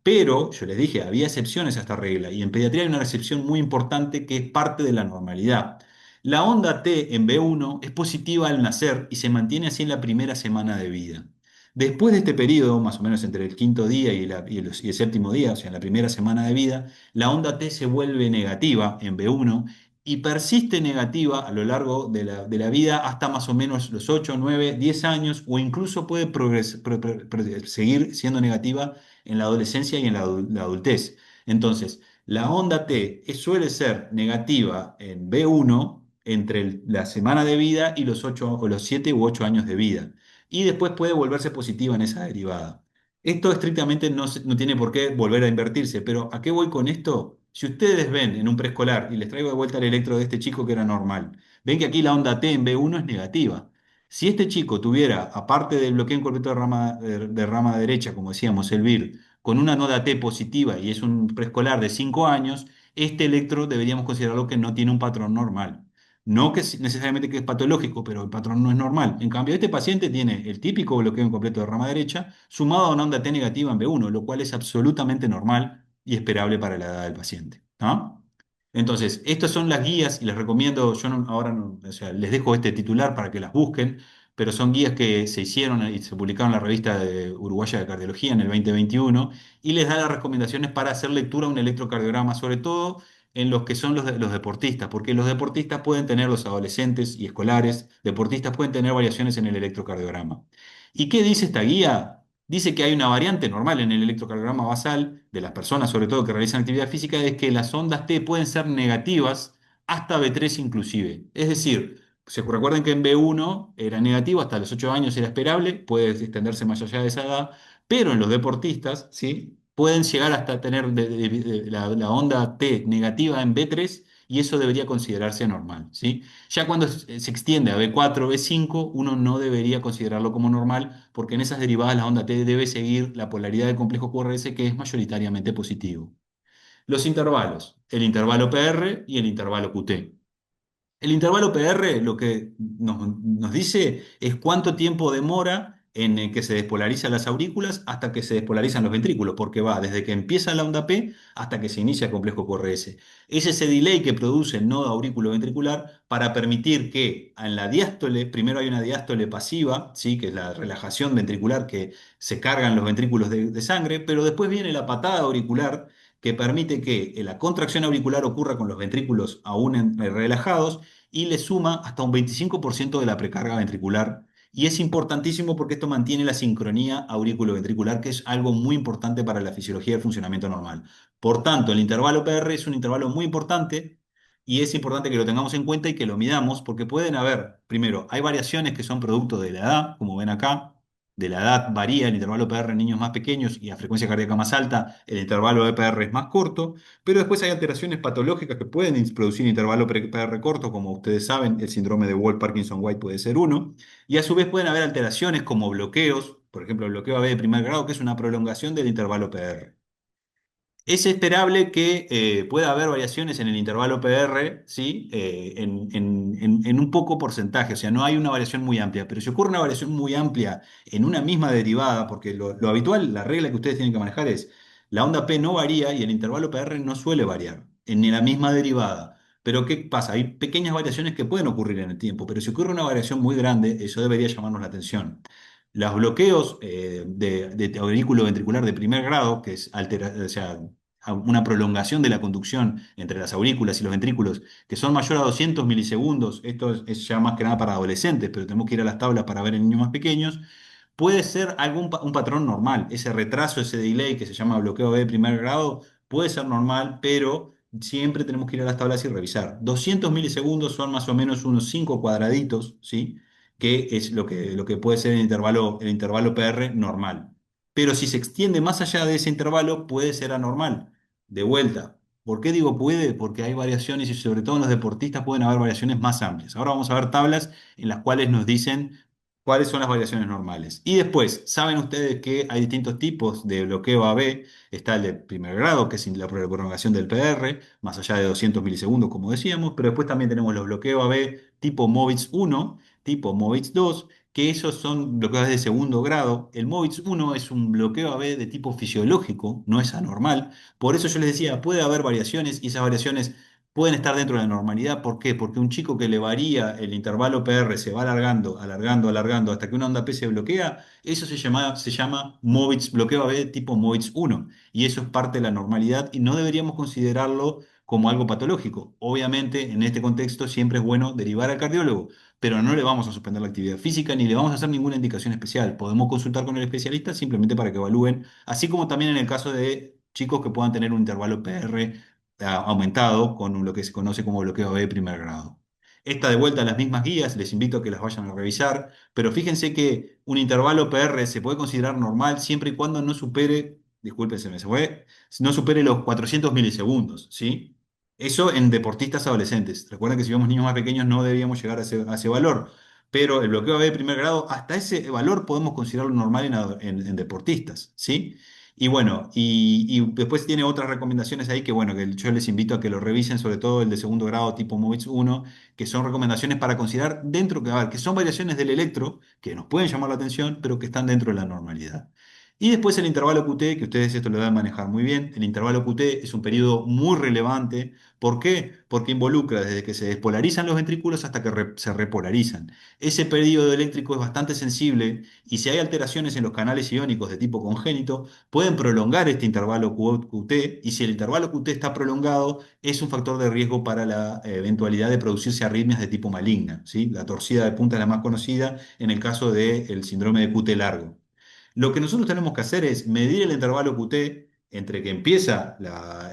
Pero, yo les dije, había excepciones a esta regla y en pediatría hay una excepción muy importante que es parte de la normalidad. La onda T en B1 es positiva al nacer y se mantiene así en la primera semana de vida. Después de este periodo, más o menos entre el quinto día y el séptimo día, o sea, en la primera semana de vida, la onda T se vuelve negativa en B1 y persiste negativa a lo largo de la vida hasta más o menos los 8, 9, 10 años o incluso puede seguir siendo negativa en la adolescencia y en la adultez. Entonces, la onda T suele ser negativa en B1 entre la semana de vida y los 8 o los 7 u 8 años de vida y después puede volverse positiva en esa derivada. Esto estrictamente no tiene por qué volver a invertirse, pero ¿a qué voy con esto? Si ustedes ven en un preescolar, y les traigo de vuelta el electro de este chico que era normal, ven que aquí la onda T en B1 es negativa. Si este chico tuviera, aparte del bloqueo incompleto de rama derecha, como decíamos, el BIR, con una noda T positiva y es un preescolar de 5 años, este electro deberíamos considerarlo que no tiene un patrón normal. No que necesariamente que es patológico, pero el patrón no es normal. En cambio, este paciente tiene el típico bloqueo incompleto de rama derecha sumado a una onda T negativa en B1, lo cual es absolutamente normal y esperable para la edad del paciente. ¿No? Entonces, estas son las guías y les recomiendo, yo ahora o sea, les dejo este titular para que las busquen, pero son guías que se hicieron y se publicaron en la revista Uruguaya de Cardiología en el 2021 y les da las recomendaciones para hacer lectura a un electrocardiograma, sobre todo en los que son los deportistas, porque los deportistas pueden tener, los adolescentes y escolares, deportistas pueden tener variaciones en el electrocardiograma. ¿Y qué dice esta guía? Dice que hay una variante normal en el electrocardiograma basal de las personas, sobre todo que realizan actividad física, es que las ondas T pueden ser negativas hasta B3 inclusive. Es decir, se recuerden que en B1 era negativo, hasta los 8 años era esperable, puede extenderse más allá de esa edad, pero en los deportistas, ¿sí? Pueden llegar hasta tener la onda T negativa en B3 y eso debería considerarse normal, ¿sí? Ya cuando se extiende a B4, B5, uno no debería considerarlo como normal, porque en esas derivadas la onda T debe seguir la polaridad del complejo QRS, que es mayoritariamente positivo. Los intervalos, el intervalo PR y el intervalo QT. El intervalo PR lo que nos dice es cuánto tiempo demora en que se despolarizan las aurículas hasta que se despolarizan los ventrículos, porque va desde que empieza la onda P hasta que se inicia el complejo QRS. Es ese delay que produce el nodo auriculoventricular para permitir que en la diástole, primero hay una diástole pasiva, ¿sí? Que es la relajación ventricular que se cargan los ventrículos de sangre, pero después viene la patada auricular que permite que la contracción auricular ocurra con los ventrículos aún relajados y le suma hasta un 25% de la precarga ventricular. Y es importantísimo porque esto mantiene la sincronía aurículo-ventricular, que es algo muy importante para la fisiología del funcionamiento normal. Por tanto, el intervalo PR es un intervalo muy importante y es importante que lo tengamos en cuenta y que lo midamos porque pueden haber, primero, hay variaciones que son producto de la edad, como ven acá. De la edad varía el intervalo PR en niños más pequeños y a frecuencia cardíaca más alta, el intervalo de PR es más corto. Pero después hay alteraciones patológicas que pueden producir intervalo PR corto, como ustedes saben, el síndrome de Wall-Parkinson-White puede ser uno, y a su vez pueden haber alteraciones como bloqueos, por ejemplo, el bloqueo AB de primer grado, que es una prolongación del intervalo PR. Es esperable que pueda haber variaciones en el intervalo PR, ¿sí? En un poco porcentaje, o sea, no hay una variación muy amplia, pero si ocurre una variación muy amplia en una misma derivada, porque lo habitual, la regla que ustedes tienen que manejar es, la onda P no varía y el intervalo PR no suele variar en la misma derivada. Pero ¿qué pasa? Hay pequeñas variaciones que pueden ocurrir en el tiempo, pero si ocurre una variación muy grande, eso debería llamarnos la atención. Los bloqueos de aurículo ventricular de primer grado, que es o sea, una prolongación de la conducción entre las aurículas y los ventrículos, que son mayor a 200 milisegundos, esto es ya más que nada para adolescentes, pero tenemos que ir a las tablas para ver en niños más pequeños, puede ser un patrón normal. Ese retraso, ese delay que se llama bloqueo B de primer grado, puede ser normal, pero siempre tenemos que ir a las tablas y revisar. 200 milisegundos son más o menos unos 5 cuadraditos, ¿sí? Que es lo que puede ser el intervalo PR normal. Pero si se extiende más allá de ese intervalo, puede ser anormal. De vuelta. ¿Por qué digo puede? Porque hay variaciones y sobre todo en los deportistas pueden haber variaciones más amplias. Ahora vamos a ver tablas en las cuales nos dicen cuáles son las variaciones normales. Y después, saben ustedes que hay distintos tipos de bloqueo AB. Está el de primer grado, que es la prolongación del PR, más allá de 200 milisegundos, como decíamos, pero después también tenemos los bloqueos AB tipo MOVITS 1, tipo MOVITS 2, que esos son bloqueos de segundo grado. El MOVITS 1 es un bloqueo AB de tipo fisiológico, no es anormal. Por eso yo les decía, puede haber variaciones y esas variaciones pueden estar dentro de la normalidad. ¿Por qué? Porque un chico que le varía el intervalo PR se va alargando, alargando, alargando hasta que una onda P se bloquea, eso se llama MOVITS, bloqueo AB tipo MOVITS 1. Y eso es parte de la normalidad y no deberíamos considerarlo como algo patológico. Obviamente, en este contexto siempre es bueno derivar al cardiólogo, pero no le vamos a suspender la actividad física ni le vamos a hacer ninguna indicación especial. Podemos consultar con el especialista simplemente para que evalúen, así como también en el caso de chicos que puedan tener un intervalo PR aumentado con lo que se conoce como bloqueo B de primer grado. Esta de vuelta a las mismas guías, les invito a que las vayan a revisar, pero fíjense que un intervalo PR se puede considerar normal siempre y cuando no supere, disculpen, se me fue, no supere los 400 milisegundos, ¿sí? Eso en deportistas adolescentes. Recuerden que si vemos niños más pequeños no deberíamos llegar a ese valor, pero el bloqueo B de primer grado, hasta ese valor podemos considerarlo normal en deportistas, ¿sí? Y bueno, y después tiene otras recomendaciones ahí que bueno, que yo les invito a que lo revisen, sobre todo el de segundo grado tipo MOVITS 1, que son recomendaciones para considerar dentro, que, a ver, que son variaciones del electro, que nos pueden llamar la atención, pero que están dentro de la normalidad. Y después el intervalo QT, que ustedes esto lo deben manejar muy bien. El intervalo QT es un periodo muy relevante. ¿Por qué? Porque involucra desde que se despolarizan los ventrículos hasta que se repolarizan. Ese periodo eléctrico es bastante sensible y si hay alteraciones en los canales iónicos de tipo congénito, pueden prolongar este intervalo QT y si el intervalo QT está prolongado, es un factor de riesgo para la eventualidad de producirse arritmias de tipo maligna, ¿sí? La torcida de punta es la más conocida en el caso del síndrome de QT largo. Lo que nosotros tenemos que hacer es medir el intervalo QT entre que empieza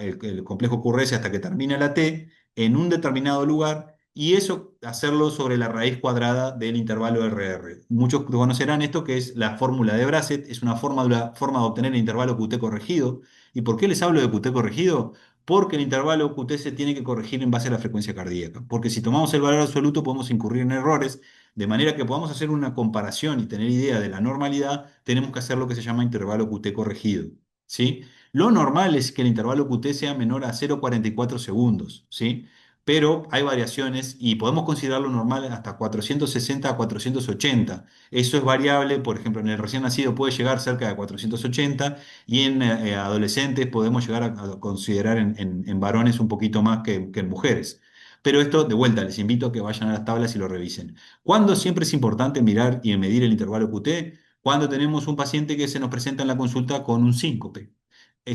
el complejo QRS hasta que termina la T en un determinado lugar y eso hacerlo sobre la raíz cuadrada del intervalo RR. Muchos conocerán esto que es la fórmula de Brasset, es una forma de obtener el intervalo QT corregido. ¿Y por qué les hablo de QT corregido? porque el intervalo QT se tiene que corregir en base a la frecuencia cardíaca. Porque si tomamos el valor absoluto podemos incurrir en errores, de manera que podamos hacer una comparación y tener idea de la normalidad, tenemos que hacer lo que se llama intervalo QT corregido, ¿sí? Lo normal es que el intervalo QT sea menor a 0,44 segundos, ¿sí? Pero hay variaciones y podemos considerarlo normal hasta 460 a 480. Eso es variable, por ejemplo, en el recién nacido puede llegar cerca de 480 y en adolescentes podemos llegar a considerar en varones un poquito más que en mujeres. Pero esto, de vuelta, les invito a que vayan a las tablas y lo revisen. ¿Cuándo siempre es importante mirar y medir el intervalo QT? Cuando tenemos un paciente que se nos presenta en la consulta con un síncope.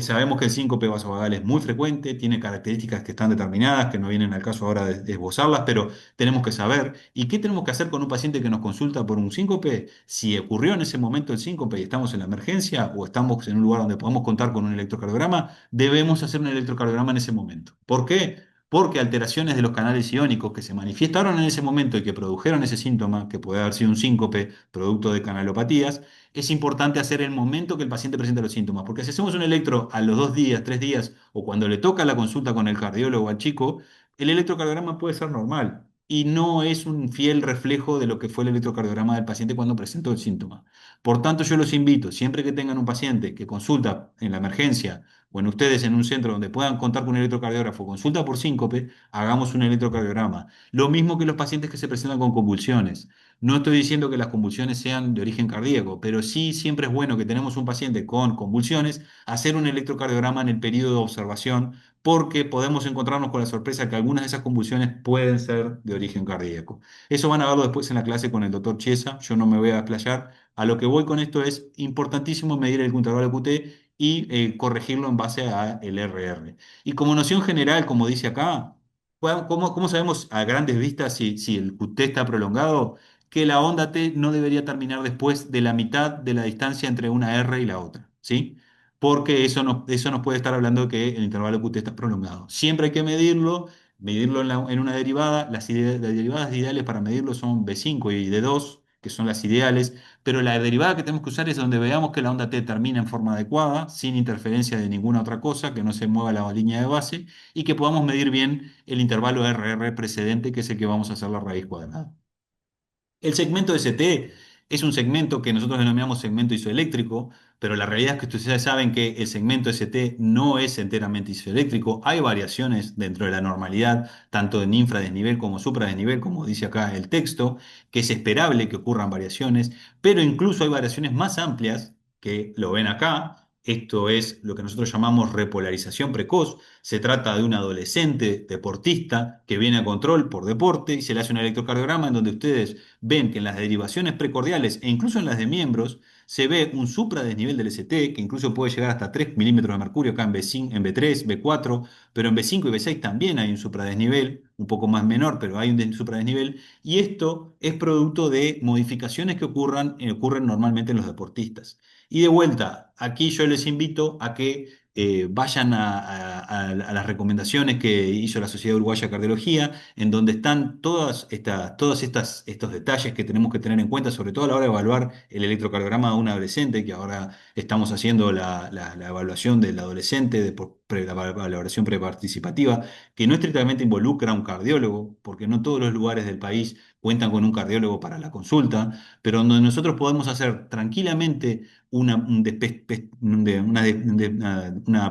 Sabemos que el síncope vasovagal es muy frecuente, tiene características que están determinadas, que no vienen al caso ahora de esbozarlas, pero tenemos que saber. ¿Y qué tenemos que hacer con un paciente que nos consulta por un síncope? Si ocurrió en ese momento el síncope y estamos en la emergencia o estamos en un lugar donde podemos contar con un electrocardiograma, debemos hacer un electrocardiograma en ese momento. ¿Por qué? Porque alteraciones de los canales iónicos que se manifestaron en ese momento y que produjeron ese síntoma, que puede haber sido un síncope producto de canalopatías, es importante hacer el momento que el paciente presenta los síntomas, porque si hacemos un electro a los 2 días, 3 días, o cuando le toca la consulta con el cardiólogo al chico, el electrocardiograma puede ser normal y no es un fiel reflejo de lo que fue el electrocardiograma del paciente cuando presentó el síntoma. Por tanto, yo los invito, siempre que tengan un paciente que consulta en la emergencia o en ustedes en un centro donde puedan contar con un electrocardiógrafo, consulta por síncope, hagamos un electrocardiograma. Lo mismo que los pacientes que se presentan con convulsiones. No estoy diciendo que las convulsiones sean de origen cardíaco, pero sí siempre es bueno que tenemos un paciente con convulsiones, hacer un electrocardiograma en el periodo de observación, porque podemos encontrarnos con la sorpresa que algunas de esas convulsiones pueden ser de origen cardíaco. Eso van a verlo después en la clase con el doctor Chiesa, yo no me voy a explayar. A lo que voy con esto es importantísimo medir el intervalo QT y corregirlo en base a el RR. Y como noción general, como dice acá, ¿cómo sabemos a grandes vistas si el QT está prolongado? Que la onda T no debería terminar después de la mitad de la distancia entre una R y la otra, ¿sí? Porque eso nos puede estar hablando de que el intervalo QT está prolongado. Siempre hay que medirlo, en una derivada. Las derivadas ideales para medirlo son B5 y D2, que son las ideales, pero la derivada que tenemos que usar es donde veamos que la onda T termina en forma adecuada, sin interferencia de ninguna otra cosa, que no se mueva la línea de base y que podamos medir bien el intervalo RR precedente, que es el que vamos a hacer la raíz cuadrada. El segmento ST es un segmento que nosotros denominamos segmento isoeléctrico, pero la realidad es que ustedes saben que el segmento ST no es enteramente isoeléctrico. Hay variaciones dentro de la normalidad, tanto en infradesnivel como supradesnivel, como dice acá el texto, que es esperable que ocurran variaciones, pero incluso hay variaciones más amplias que lo ven acá. Esto es lo que nosotros llamamos repolarización precoz. Se trata de un adolescente deportista que viene a control por deporte y se le hace un electrocardiograma en donde ustedes ven que en las derivaciones precordiales e incluso en las de miembros se ve un supradesnivel del ST, que incluso puede llegar hasta 3 milímetros de mercurio acá en B5, en B3, B4, pero en B5 y B6 también hay un supradesnivel, un poco más menor, pero hay un supradesnivel, y esto es producto de modificaciones que ocurren normalmente en los deportistas. Y de vuelta, aquí yo les invito a que vayan a las recomendaciones que hizo la Sociedad Uruguaya de Cardiología, en donde están estos detalles que tenemos que tener en cuenta, sobre todo a la hora de evaluar el electrocardiograma de un adolescente, que ahora estamos haciendo la evaluación del adolescente, la valoración preparticipativa, que no estrictamente involucra a un cardiólogo, porque no todos los lugares del país cuentan con un cardiólogo para la consulta, pero donde nosotros podemos hacer tranquilamente una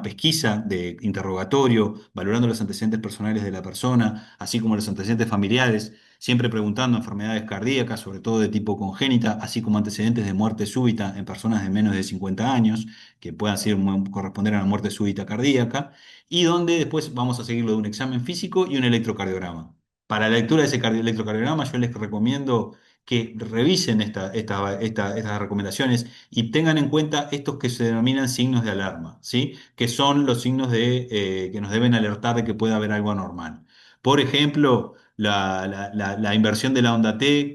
pesquisa de interrogatorio, valorando los antecedentes personales de la persona, así como los antecedentes familiares, siempre preguntando enfermedades cardíacas, sobre todo de tipo congénita, así como antecedentes de muerte súbita en personas de menos de 50 años, que puedan corresponder a la muerte súbita cardíaca, y donde después vamos a seguirlo de un examen físico y un electrocardiograma. Para la lectura de ese electrocardiograma, yo les recomiendo que revisen estas recomendaciones y tengan en cuenta estos que se denominan signos de alarma, ¿sí? Que son los signos que nos deben alertar de que puede haber algo anormal. Por ejemplo, la inversión de la onda T,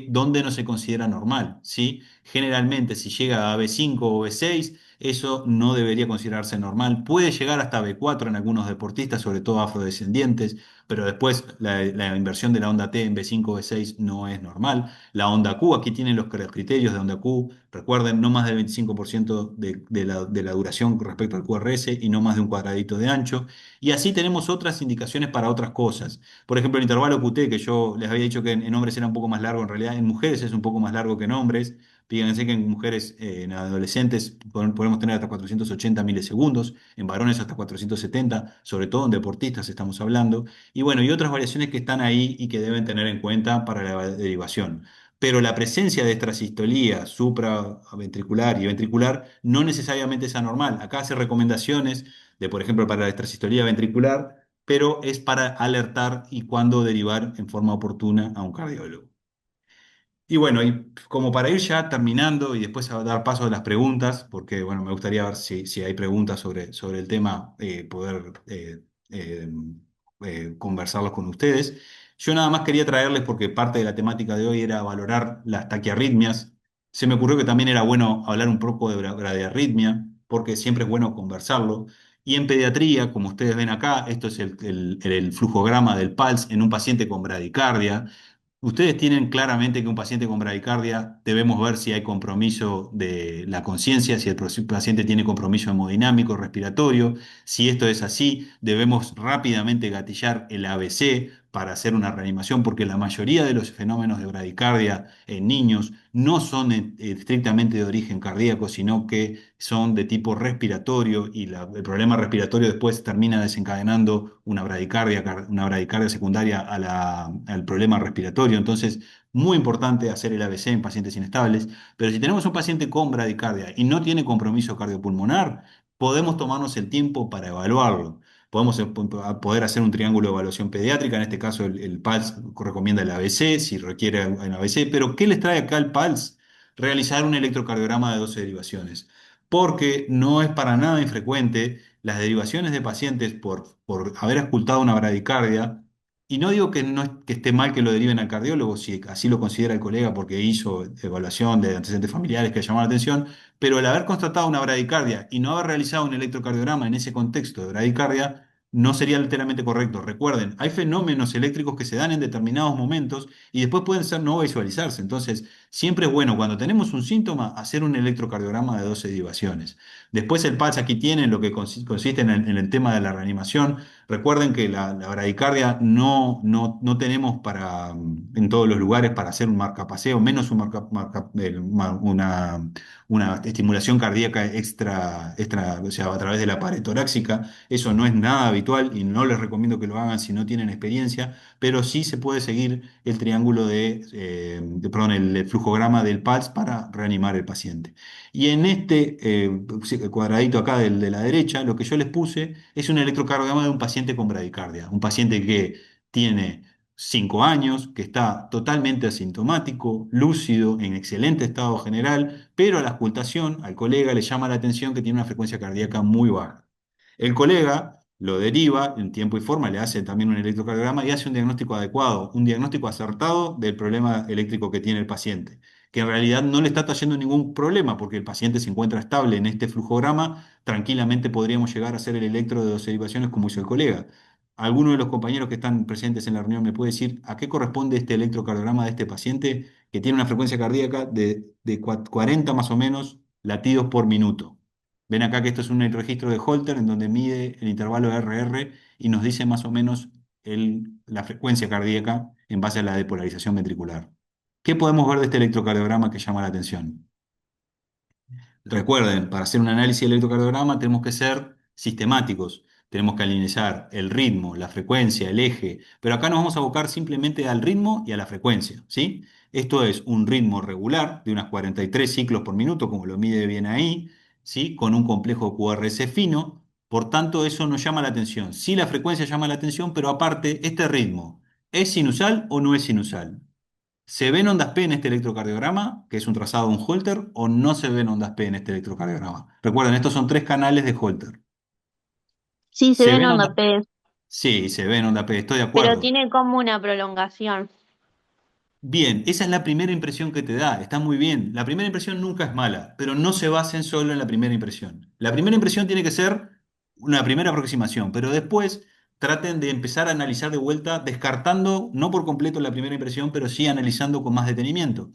¿dónde no se considera normal? ¿Sí? Generalmente, si llega a B5 o B6, eso no debería considerarse normal. Puede llegar hasta B4 en algunos deportistas, sobre todo afrodescendientes, pero después la inversión de la onda T en B5 o B6 no es normal. La onda Q, aquí tienen los criterios de onda Q, recuerden, no más del 25% de la duración respecto al QRS y no más de un cuadradito de ancho. Y así tenemos otras indicaciones para otras cosas. Por ejemplo, el intervalo QT, que yo les había dicho que en hombres era un poco más largo, en realidad en mujeres es un poco más largo que en hombres. Fíjense que en mujeres, en adolescentes, podemos tener hasta 480 milisegundos, en varones hasta 470, sobre todo en deportistas estamos hablando. Y bueno, y otras variaciones que están ahí y que deben tener en cuenta para la derivación. Pero la presencia de extrasistolía supraventricular y ventricular no necesariamente es anormal. Acá hace recomendaciones de, por ejemplo, para la extrasistolía ventricular, pero es para alertar y cuándo derivar en forma oportuna a un cardiólogo. Y bueno, y como para ir ya terminando y después a dar paso a las preguntas, porque bueno, me gustaría ver si hay preguntas sobre el tema, poder eh, conversarlos con ustedes. Yo nada más quería traerles, porque parte de la temática de hoy era valorar las taquiarritmias. Se me ocurrió que también era bueno hablar un poco de bradiarritmia, porque siempre es bueno conversarlo. Y en pediatría, como ustedes ven acá, esto es el flujograma del PALS en un paciente con bradicardia. Ustedes tienen claramente que un paciente con bradicardia debemos ver si hay compromiso de la conciencia, si el paciente tiene compromiso hemodinámico, respiratorio. Si esto es así, debemos rápidamente gatillar el ABC para hacer una reanimación, porque la mayoría de los fenómenos de bradicardia en niños no son estrictamente de origen cardíaco, sino que son de tipo respiratorio, y el problema respiratorio después termina desencadenando una bradicardia secundaria al problema respiratorio. Entonces, muy importante hacer el ABC en pacientes inestables, pero si tenemos un paciente con bradicardia y no tiene compromiso cardiopulmonar, podemos tomarnos el tiempo para evaluarlo. Podemos poder hacer un triángulo de evaluación pediátrica, en este caso el PALS recomienda el ABC, si requiere un ABC, pero ¿qué les trae acá el PALS? Realizar un electrocardiograma de 12 derivaciones, porque no es para nada infrecuente las derivaciones de pacientes por haber auscultado una bradicardia. Y no digo que, no, que esté mal que lo deriven al cardiólogo, si así lo considera el colega porque hizo evaluación de antecedentes familiares que llamaron la atención, pero el haber constatado una bradicardia y no haber realizado un electrocardiograma en ese contexto de bradicardia no sería enteramente correcto. Recuerden, hay fenómenos eléctricos que se dan en determinados momentos y después pueden ser no visualizarse. Entonces, siempre es bueno, cuando tenemos un síntoma, hacer un electrocardiograma de 12 derivaciones. Después el PALS aquí tiene lo que consiste en el tema de la reanimación. Recuerden que la bradicardia no tenemos en todos los lugares para hacer un marcapaseo, menos una estimulación cardíaca extra, o sea, a través de la pared torácica. Eso no es nada habitual y no les recomiendo que lo hagan si no tienen experiencia, pero sí se puede seguir el triángulo perdón, el flujograma del PALS para reanimar el paciente. Y en este cuadradito acá de la derecha, lo que yo les puse es un electrocardiograma de un paciente con bradicardia, un paciente que tiene 5 años, que está totalmente asintomático, lúcido, en excelente estado general, pero a la auscultación, al colega le llama la atención que tiene una frecuencia cardíaca muy baja. El colega lo deriva en tiempo y forma, le hace también un electrocardiograma y hace un diagnóstico adecuado, un diagnóstico acertado del problema eléctrico que tiene el paciente, que en realidad no le está trayendo ningún problema porque el paciente se encuentra estable en este flujograma. Tranquilamente podríamos llegar a hacer el electro de 12 derivaciones como hizo el colega. ¿Alguno de los compañeros que están presentes en la reunión me puede decir a qué corresponde este electrocardiograma de este paciente que tiene una frecuencia cardíaca de 40 más o menos latidos por minuto? Ven acá que esto es un registro de Holter en donde mide el intervalo RR y nos dice más o menos la frecuencia cardíaca en base a la depolarización ventricular. ¿Qué podemos ver de este electrocardiograma que llama la atención? Recuerden, para hacer un análisis de electrocardiograma tenemos que ser sistemáticos. Tenemos que analizar el ritmo, la frecuencia, el eje, pero acá nos vamos a abocar simplemente al ritmo y a la frecuencia, ¿sí? Esto es un ritmo regular de unas 43 ciclos por minuto, como lo mide bien ahí, ¿sí? Con un complejo QRS fino. Por tanto, eso nos llama la atención. Sí, la frecuencia llama la atención, pero aparte, este ritmo, ¿es sinusal o no es sinusal? ¿Se ven ondas P en este electrocardiograma, que es un trazado de un Holter, o no se ven ondas P en este electrocardiograma? Recuerden, estos son tres canales de Holter. Sí, se ¿Se ven ven onda ondas? P, Sí, se ven ondas P, estoy de pero acuerdo. tiene como una prolongación. Bien, esa es la primera impresión que te da, está muy bien. La primera impresión nunca es mala, pero no se basen solo en la primera impresión. La primera impresión tiene que ser una primera aproximación, pero después traten de empezar a analizar de vuelta, descartando no por completo la primera impresión, pero sí analizando con más detenimiento.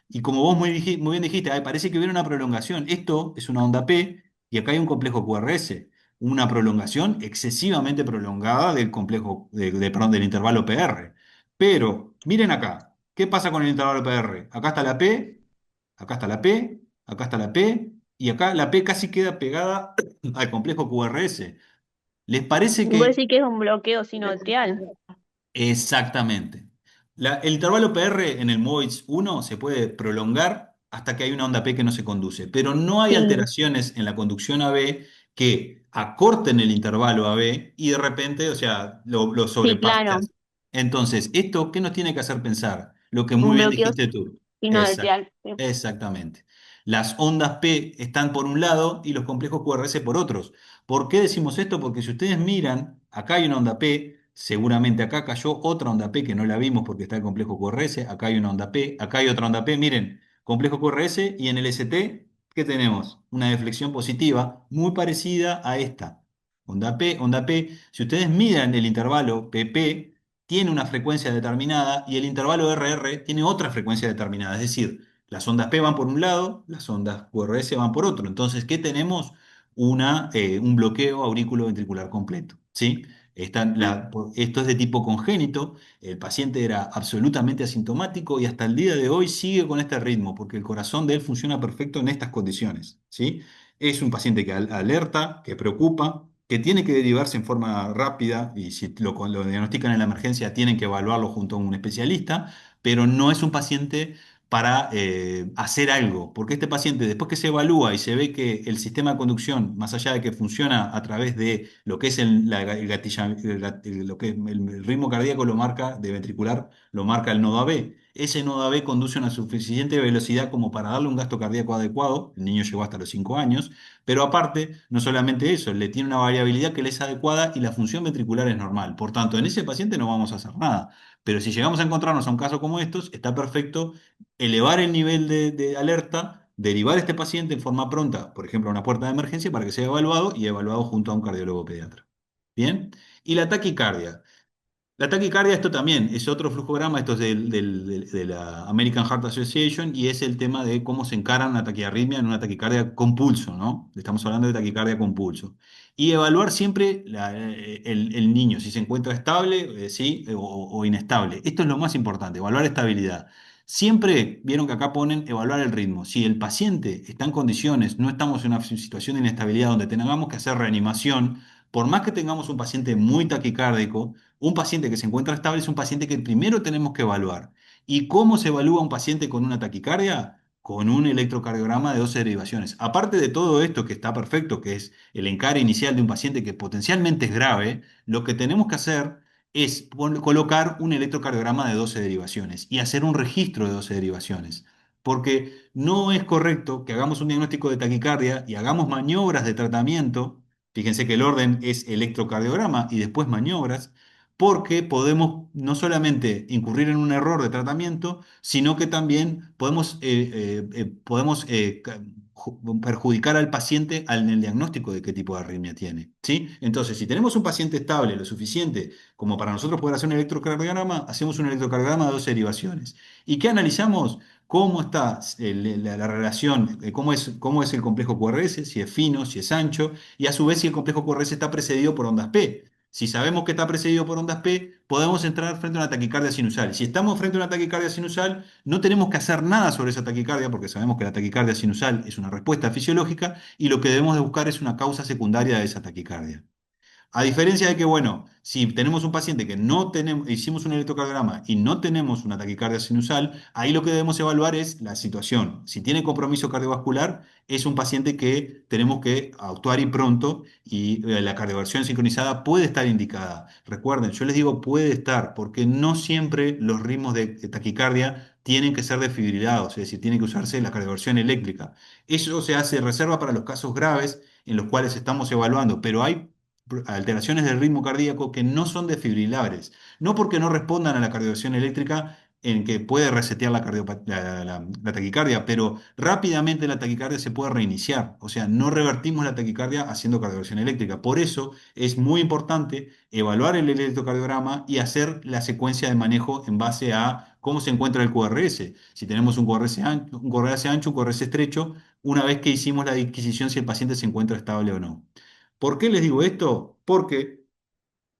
Y como vos muy bien dijiste, "Ay, parece que hubiera una prolongación. Esto es una onda P y acá hay un complejo QRS. Una prolongación excesivamente prolongada del complejo, perdón, del intervalo PR. Pero miren acá, ¿qué pasa con el intervalo PR? Acá está la P, acá está la P, acá está la P, y acá la P casi queda pegada al complejo QRS. ¿Les parece Vos que decís que es un bloqueo sinovial. exactamente? El intervalo PR en el MOIDS 1 se puede prolongar hasta que hay una onda P que no se conduce, pero no hay Sí, alteraciones en la conducción AB que acorten el intervalo AB y de repente, o sea, lo sí, claro. sobrepasas. Entonces, ¿esto qué nos tiene que hacer pensar? Lo que muy Un bien bloqueo dijiste tú. sinovial. Sí. Exactamente. Las ondas P están por un lado y los complejos QRS por otros. ¿Por qué decimos esto? Porque si ustedes miran, acá hay una onda P, seguramente acá cayó otra onda P que no la vimos porque está el complejo QRS, acá hay una onda P, acá hay otra onda P, miren, complejo QRS y en el ST, ¿qué tenemos? Una deflexión positiva muy parecida a esta. Onda P, si ustedes miran el intervalo PP, tiene una frecuencia determinada y el intervalo RR tiene otra frecuencia determinada, es decir, las ondas P van por un lado, las ondas QRS van por otro. Entonces, ¿qué tenemos? Un bloqueo aurículo-ventricular completo, ¿sí? Esto es de tipo congénito, el paciente era absolutamente asintomático y hasta el día de hoy sigue con este ritmo porque el corazón de él funciona perfecto en estas condiciones, ¿sí? Es un paciente que alerta, que preocupa, que tiene que derivarse en forma rápida y si lo diagnostican en la emergencia tienen que evaluarlo junto a un especialista, pero no es un paciente para hacer algo, porque este paciente después que se evalúa y se ve que el sistema de conducción, más allá de que funciona a través de lo que es lo que el ritmo cardíaco lo marca, de ventricular, lo marca el nodo AB. Ese nodo AB conduce a una suficiente velocidad como para darle un gasto cardíaco adecuado, el niño llegó hasta los 5 años, pero aparte, no solamente eso, le tiene una variabilidad que le es adecuada y la función ventricular es normal. Por tanto, en ese paciente no vamos a hacer nada. Pero si llegamos a encontrarnos a un caso como estos, está perfecto elevar el nivel de alerta, derivar a este paciente en forma pronta, por ejemplo, a una puerta de emergencia para que sea evaluado y evaluado junto a un cardiólogo pediatra. Bien, y la taquicardia. La taquicardia, esto también es otro flujograma, esto es de la American Heart Association y es el tema de cómo se encara una taquiarritmia en una taquicardia con pulso, ¿no? Estamos hablando de taquicardia con pulso. Y evaluar siempre el niño, si se encuentra estable, sí, o inestable. Esto es lo más importante, evaluar estabilidad. Siempre vieron que acá ponen evaluar el ritmo. Si el paciente está en condiciones, no estamos en una situación de inestabilidad donde tengamos que hacer reanimación, por más que tengamos un paciente muy taquicárdico, un paciente que se encuentra estable es un paciente que primero tenemos que evaluar. ¿Y cómo se evalúa un paciente con una taquicardia? Con un electrocardiograma de 12 derivaciones. Aparte de todo esto que está perfecto, que es el encare inicial de un paciente que potencialmente es grave, lo que tenemos que hacer es colocar un electrocardiograma de 12 derivaciones y hacer un registro de 12 derivaciones. Porque no es correcto que hagamos un diagnóstico de taquicardia y hagamos maniobras de tratamiento. Fíjense que el orden es electrocardiograma y después maniobras porque podemos no solamente incurrir en un error de tratamiento, sino que también podemos perjudicar al paciente en el diagnóstico de qué tipo de arritmia tiene, ¿sí? Entonces, si tenemos un paciente estable lo suficiente como para nosotros poder hacer un electrocardiograma, hacemos un electrocardiograma de 12 derivaciones. ¿Y qué analizamos? ¿Cómo está la relación? ¿Cómo es el complejo QRS? Si es fino, si es ancho, y a su vez si el complejo QRS está precedido por ondas P. Si sabemos que está precedido por ondas P, podemos entrar frente a una taquicardia sinusal. Si estamos frente a una taquicardia sinusal, no tenemos que hacer nada sobre esa taquicardia porque sabemos que la taquicardia sinusal es una respuesta fisiológica y lo que debemos de buscar es una causa secundaria de esa taquicardia. A diferencia de que, bueno, si tenemos un paciente que no tenemos, hicimos un electrocardiograma y no tenemos una taquicardia sinusal, ahí lo que debemos evaluar es la situación. Si tiene compromiso cardiovascular, es un paciente que tenemos que actuar y pronto y la cardioversión sincronizada puede estar indicada. Recuerden, yo les digo puede estar porque no siempre los ritmos de taquicardia tienen que ser desfibrilados, es decir, tiene que usarse la cardioversión eléctrica. Eso se hace reserva para los casos graves en los cuales estamos evaluando, pero hay alteraciones del ritmo cardíaco que no son desfibrilables, no porque no respondan a la cardioversión eléctrica, en que puede resetear la taquicardia, pero rápidamente la taquicardia se puede reiniciar. O sea, no revertimos la taquicardia haciendo cardioversión eléctrica. Por eso es muy importante evaluar el electrocardiograma y hacer la secuencia de manejo en base a cómo se encuentra el QRS. Si tenemos un QRS ancho, un QRS estrecho, una vez que hicimos la adquisición si el paciente se encuentra estable o no. ¿Por qué les digo esto? Porque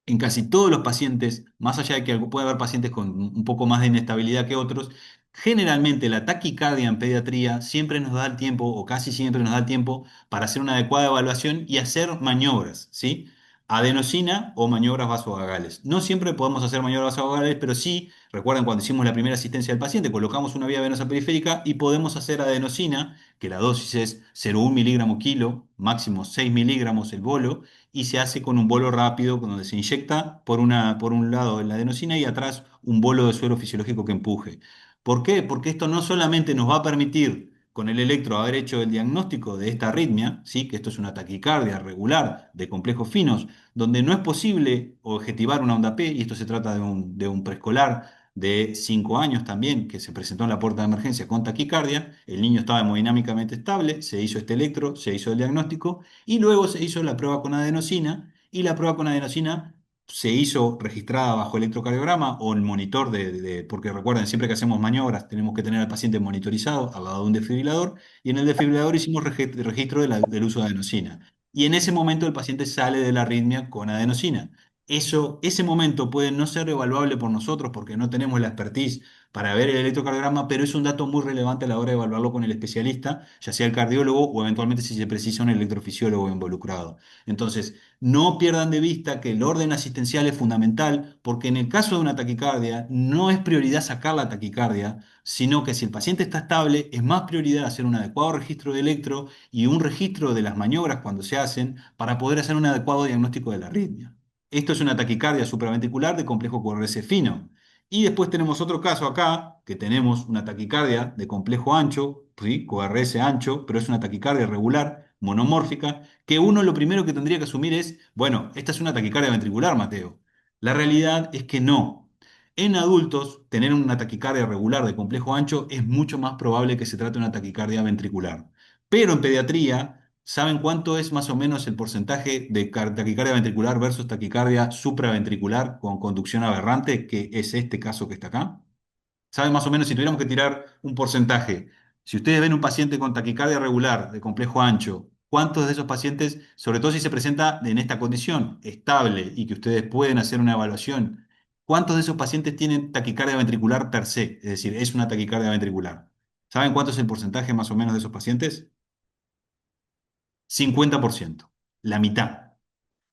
en casi todos los pacientes, más allá de que puede haber pacientes con un poco más de inestabilidad que otros, generalmente la taquicardia en pediatría siempre nos da el tiempo, o casi siempre nos da el tiempo, para hacer una adecuada evaluación y hacer maniobras, ¿sí? Adenosina o maniobras vasovagales. No siempre podemos hacer maniobras vasovagales, pero sí, recuerden cuando hicimos la primera asistencia del paciente, colocamos una vía venosa periférica y podemos hacer adenosina, que la dosis es 0,1 miligramo kilo, máximo 6 miligramos el bolo, y se hace con un bolo rápido, donde se inyecta por un lado la adenosina y atrás un bolo de suero fisiológico que empuje. ¿Por qué? Porque esto no solamente nos va a permitir con el electro haber hecho el diagnóstico de esta arritmia, ¿sí? Que esto es una taquicardia regular de complejos finos, donde no es posible objetivar una onda P, y esto se trata de un preescolar de 5 años también, que se presentó en la puerta de emergencia con taquicardia, el niño estaba hemodinámicamente estable, se hizo este electro, se hizo el diagnóstico, y luego se hizo la prueba con adenosina, y la prueba con adenosina se hizo registrada bajo electrocardiograma o el monitor porque recuerden, siempre que hacemos maniobras tenemos que tener al paciente monitorizado al lado de un desfibrilador, y en el desfibrilador hicimos registro del uso de adenosina. Y en ese momento el paciente sale de la arritmia con adenosina. Ese momento puede no ser evaluable por nosotros porque no tenemos la expertise para ver el electrocardiograma, pero es un dato muy relevante a la hora de evaluarlo con el especialista, ya sea el cardiólogo o eventualmente si se precisa un electrofisiólogo involucrado. Entonces, no pierdan de vista que el orden asistencial es fundamental porque en el caso de una taquicardia no es prioridad sacar la taquicardia, sino que si el paciente está estable es más prioridad hacer un adecuado registro de electro y un registro de las maniobras cuando se hacen para poder hacer un adecuado diagnóstico de la arritmia. Esto es una taquicardia supraventricular de complejo QRS fino. Y después tenemos otro caso acá, que tenemos una taquicardia de complejo ancho, ¿sí? QRS ancho, pero es una taquicardia regular, monomórfica, que uno lo primero que tendría que asumir es, bueno, esta es una taquicardia ventricular, Mateo. La realidad es que no. En adultos, tener una taquicardia regular de complejo ancho es mucho más probable que se trate de una taquicardia ventricular. Pero en pediatría, ¿saben cuánto es más o menos el porcentaje de taquicardia ventricular versus taquicardia supraventricular con conducción aberrante, que es este caso que está acá? ¿Saben más o menos si tuviéramos que tirar un porcentaje? Si ustedes ven un paciente con taquicardia regular de complejo ancho, ¿cuántos de esos pacientes, sobre todo si se presenta en esta condición estable y que ustedes pueden hacer una evaluación, cuántos de esos pacientes tienen taquicardia ventricular per se? Es decir, es una taquicardia ventricular. ¿Saben cuánto es el porcentaje más o menos de esos pacientes? 50%, la mitad.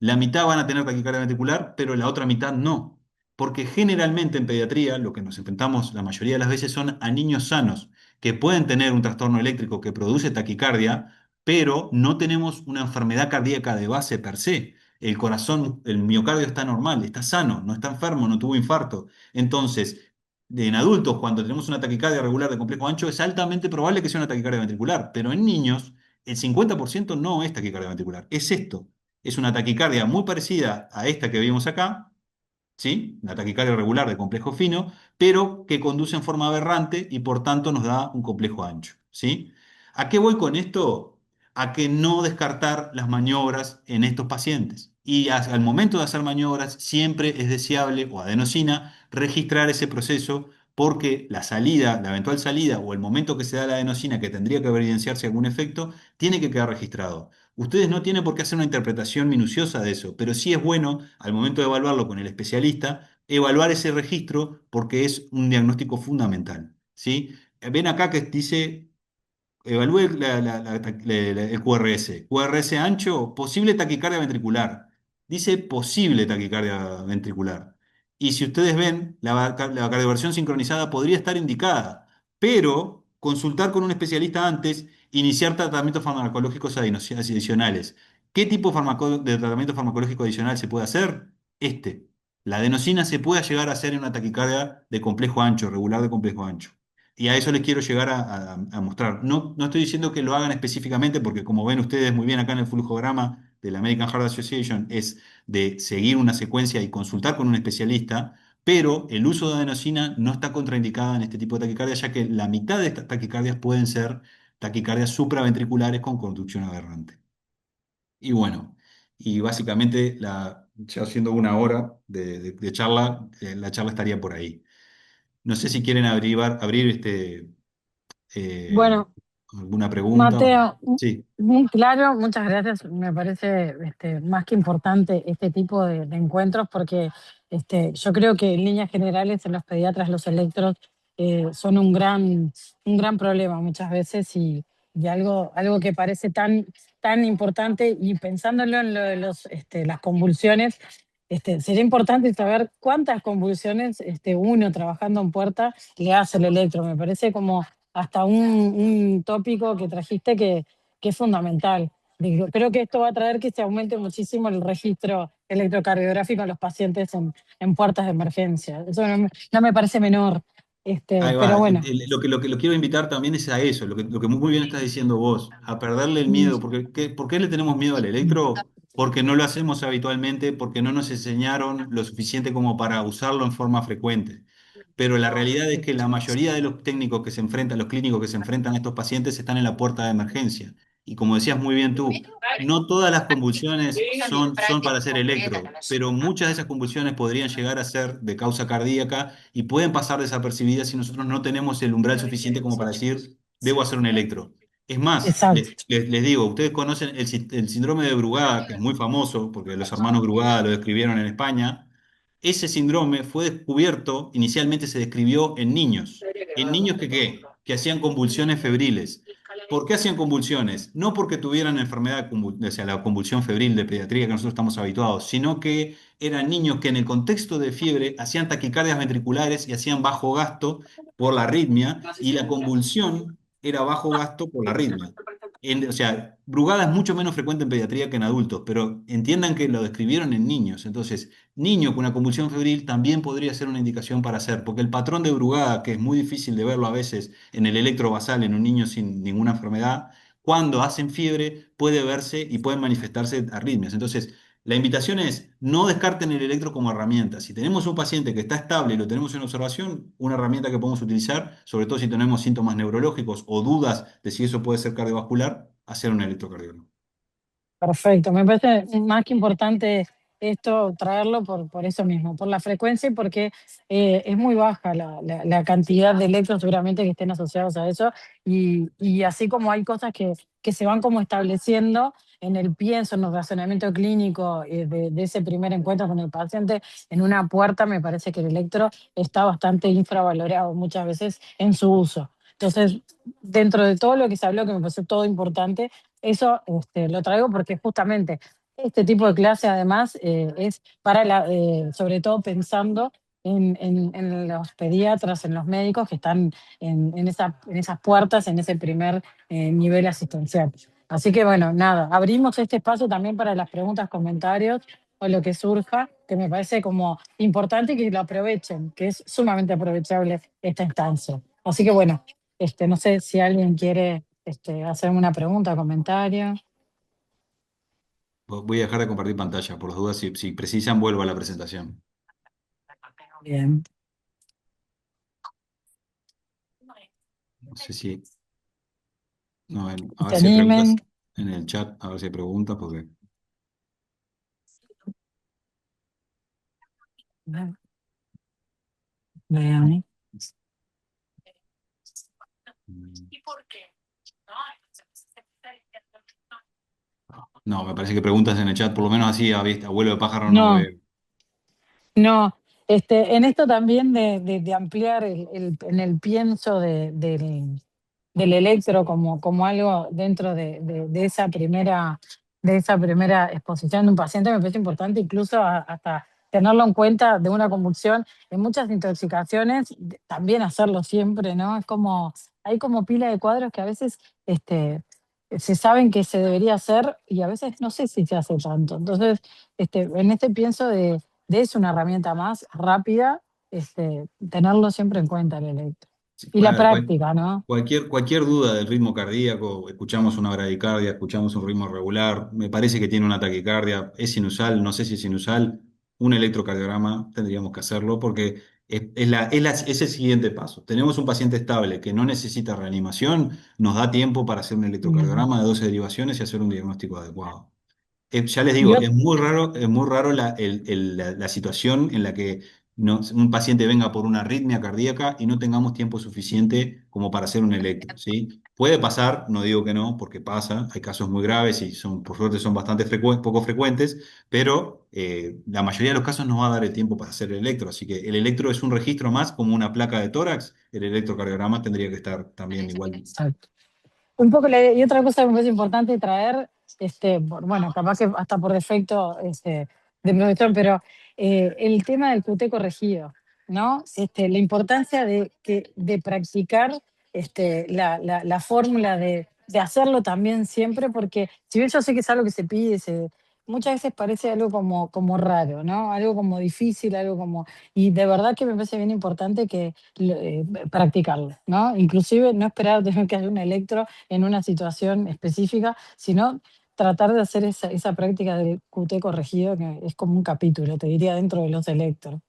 La mitad van a tener taquicardia ventricular, pero la otra mitad no. Porque generalmente en pediatría lo que nos enfrentamos la mayoría de las veces son a niños sanos que pueden tener un trastorno eléctrico que produce taquicardia, pero no tenemos una enfermedad cardíaca de base per se. El corazón, el miocardio está normal, está sano, no está enfermo, no tuvo infarto. Entonces, en adultos, cuando tenemos una taquicardia regular de complejo ancho, es altamente probable que sea una taquicardia ventricular, pero en niños el 50% no es taquicardia ventricular, es esto. Es una taquicardia muy parecida a esta que vimos acá, ¿sí? Una taquicardia regular de complejo fino, pero que conduce en forma aberrante y por tanto nos da un complejo ancho, ¿sí? ¿A qué voy con esto? A que no descartar las maniobras en estos pacientes. Y al momento de hacer maniobras, siempre es deseable, o adenosina, registrar ese proceso porque la salida, la eventual salida o el momento que se da la adenosina que tendría que evidenciarse algún efecto, tiene que quedar registrado. Ustedes no tienen por qué hacer una interpretación minuciosa de eso, pero sí es bueno, al momento de evaluarlo con el especialista, evaluar ese registro porque es un diagnóstico fundamental, ¿sí? Ven acá que dice, evalúe el QRS. QRS ancho, posible taquicardia ventricular. Dice posible taquicardia ventricular. Y si ustedes ven, la cardioversión sincronizada podría estar indicada, pero consultar con un especialista antes, iniciar tratamientos farmacológicos adicionales. ¿Qué tipo de tratamiento farmacológico adicional se puede hacer? Este. La adenosina se puede llegar a hacer en una taquicardia de complejo ancho, regular de complejo ancho. Y a eso les quiero llegar a mostrar. No, no estoy diciendo que lo hagan específicamente, porque como ven ustedes muy bien acá en el flujograma de la American Heart Association, es de seguir una secuencia y consultar con un especialista, pero el uso de adenosina no está contraindicada en este tipo de taquicardia, ya que la mitad de estas taquicardias pueden ser taquicardias supraventriculares con conducción aberrante. Y bueno, y básicamente ya siendo una hora de charla, la charla estaría por ahí. No sé si quieren abrir eh, Bueno, alguna pregunta. Mateo, Sí. muy claro, muchas gracias. Me parece más que importante este tipo de encuentros porque yo creo que en líneas generales en los pediatras los electros son un gran problema muchas veces y algo que parece tan importante y pensándolo en lo de las convulsiones, sería importante saber cuántas convulsiones uno trabajando en puerta le hace el electro. Me parece como hasta un tópico que trajiste que es fundamental. Digo, creo que esto va a traer que se aumente muchísimo el registro electrocardiográfico en los pacientes en puertas de emergencia. Eso no me parece menor, Ahí pero va. bueno. Lo que lo quiero invitar también es a eso, lo que muy bien estás diciendo vos, a perderle el Mm, miedo. Porque, ¿por qué le tenemos miedo al electro? Porque no lo hacemos habitualmente, porque no nos enseñaron lo suficiente como para usarlo en forma frecuente. Pero la realidad es que la mayoría de los técnicos que se enfrentan, los clínicos que se enfrentan a estos pacientes están en la puerta de emergencia. Y como decías muy bien tú, no todas las convulsiones son para hacer electro, pero muchas de esas convulsiones podrían llegar a ser de causa cardíaca y pueden pasar desapercibidas si nosotros no tenemos el umbral suficiente como para decir, debo hacer un electro. Es más, exacto. les digo, ustedes conocen el síndrome de Brugada, que es muy famoso, porque los hermanos Brugada lo describieron en España. Ese síndrome fue descubierto, inicialmente se describió en niños que ¿qué? Que hacían convulsiones febriles. ¿Por qué hacían convulsiones? No porque tuvieran enfermedad, o sea, la convulsión febril de pediatría que nosotros estamos habituados, sino que eran niños que en el contexto de fiebre hacían taquicardias ventriculares y hacían bajo gasto por la arritmia, y la convulsión era bajo gasto por la arritmia. O sea, Brugada es mucho menos frecuente en pediatría que en adultos, pero entiendan que lo describieron en niños. Entonces, niño con una convulsión febril también podría ser una indicación para hacer, porque el patrón de Brugada, que es muy difícil de verlo a veces en el electrovasal en un niño sin ninguna enfermedad, cuando hacen fiebre puede verse y pueden manifestarse arritmias. Entonces, la invitación es no descarten el electro como herramienta. Si tenemos un paciente que está estable y lo tenemos en observación, una herramienta que podemos utilizar, sobre todo si tenemos síntomas neurológicos o dudas de si eso puede ser cardiovascular, hacer un electrocardiograma. Perfecto, me parece más que importante esto traerlo por eso mismo, por la frecuencia y porque es muy baja la cantidad de electros seguramente que estén asociados a eso y así como hay cosas que se van como estableciendo en el pienso, en el razonamiento clínico de ese primer encuentro con el paciente en una puerta, me parece que el electro está bastante infravalorado muchas veces en su uso. Entonces, dentro de todo lo que se habló, que me pareció todo importante, eso lo traigo porque justamente este tipo de clase además es para sobre todo pensando en los pediatras, en los médicos que están en esas puertas, en ese primer nivel asistencial. Así que bueno, nada, abrimos este espacio también para las preguntas, comentarios o lo que surja, que me parece como importante y que lo aprovechen, que es sumamente aprovechable esta instancia. Así que bueno, no sé si alguien quiere hacerme una pregunta, comentario. Voy a dejar de compartir pantalla, por las dudas, si precisan, vuelvo a la presentación. Bien. No sé si, no, a Se ver si hay preguntas animen. en el chat, a ver si hay preguntas, porque... Vean. mm, No, me parece que preguntas en el chat, por lo menos así a vuelo de pájaro no No, veo. no. En esto también de ampliar en el pienso del electro como algo dentro de esa primera exposición de un paciente, me parece importante incluso hasta tenerlo en cuenta de una convulsión. En muchas intoxicaciones, también hacerlo siempre, ¿no? Es como, hay como pila de cuadros que a veces se saben que se debería hacer y a veces no sé si se hace tanto. Entonces, en este pienso de es una herramienta más rápida, tenerlo siempre en cuenta el electro. Sí, Y la práctica, ¿no? cualquier duda del ritmo cardíaco, escuchamos una bradicardia, escuchamos un ritmo regular, me parece que tiene una taquicardia, es sinusal, no sé si es sinusal, un electrocardiograma tendríamos que hacerlo porque es el siguiente paso. Tenemos un paciente estable que no necesita reanimación, nos da tiempo para hacer un Bien. electrocardiograma de 12 derivaciones y hacer un diagnóstico adecuado. Ya les Y digo, es muy raro la situación en la que un paciente venga por una arritmia cardíaca y no tengamos tiempo suficiente como para hacer un electro, ¿sí? Puede pasar, no digo que no, porque pasa, hay casos muy graves y por suerte son bastante poco frecuentes, pero la mayoría de los casos nos va a dar el tiempo para hacer el electro, así que el electro es un registro más como una placa de tórax, el electrocardiograma tendría que estar también igual. exacto. Un poco, y otra cosa que me parece importante traer, bueno, capaz que hasta por defecto de profesor, pero el tema del QT corregido, ¿no? La importancia de practicar la fórmula de hacerlo también siempre, porque si bien yo sé que es algo que se pide, muchas veces parece algo como raro, ¿no? Algo como difícil, algo como... Y de verdad que me parece bien importante que practicarlo, ¿no? Inclusive no esperar tener que hacer un electro en una situación específica, sino tratar de hacer esa práctica del QT corregido, que es como un capítulo, te diría, dentro de los electros,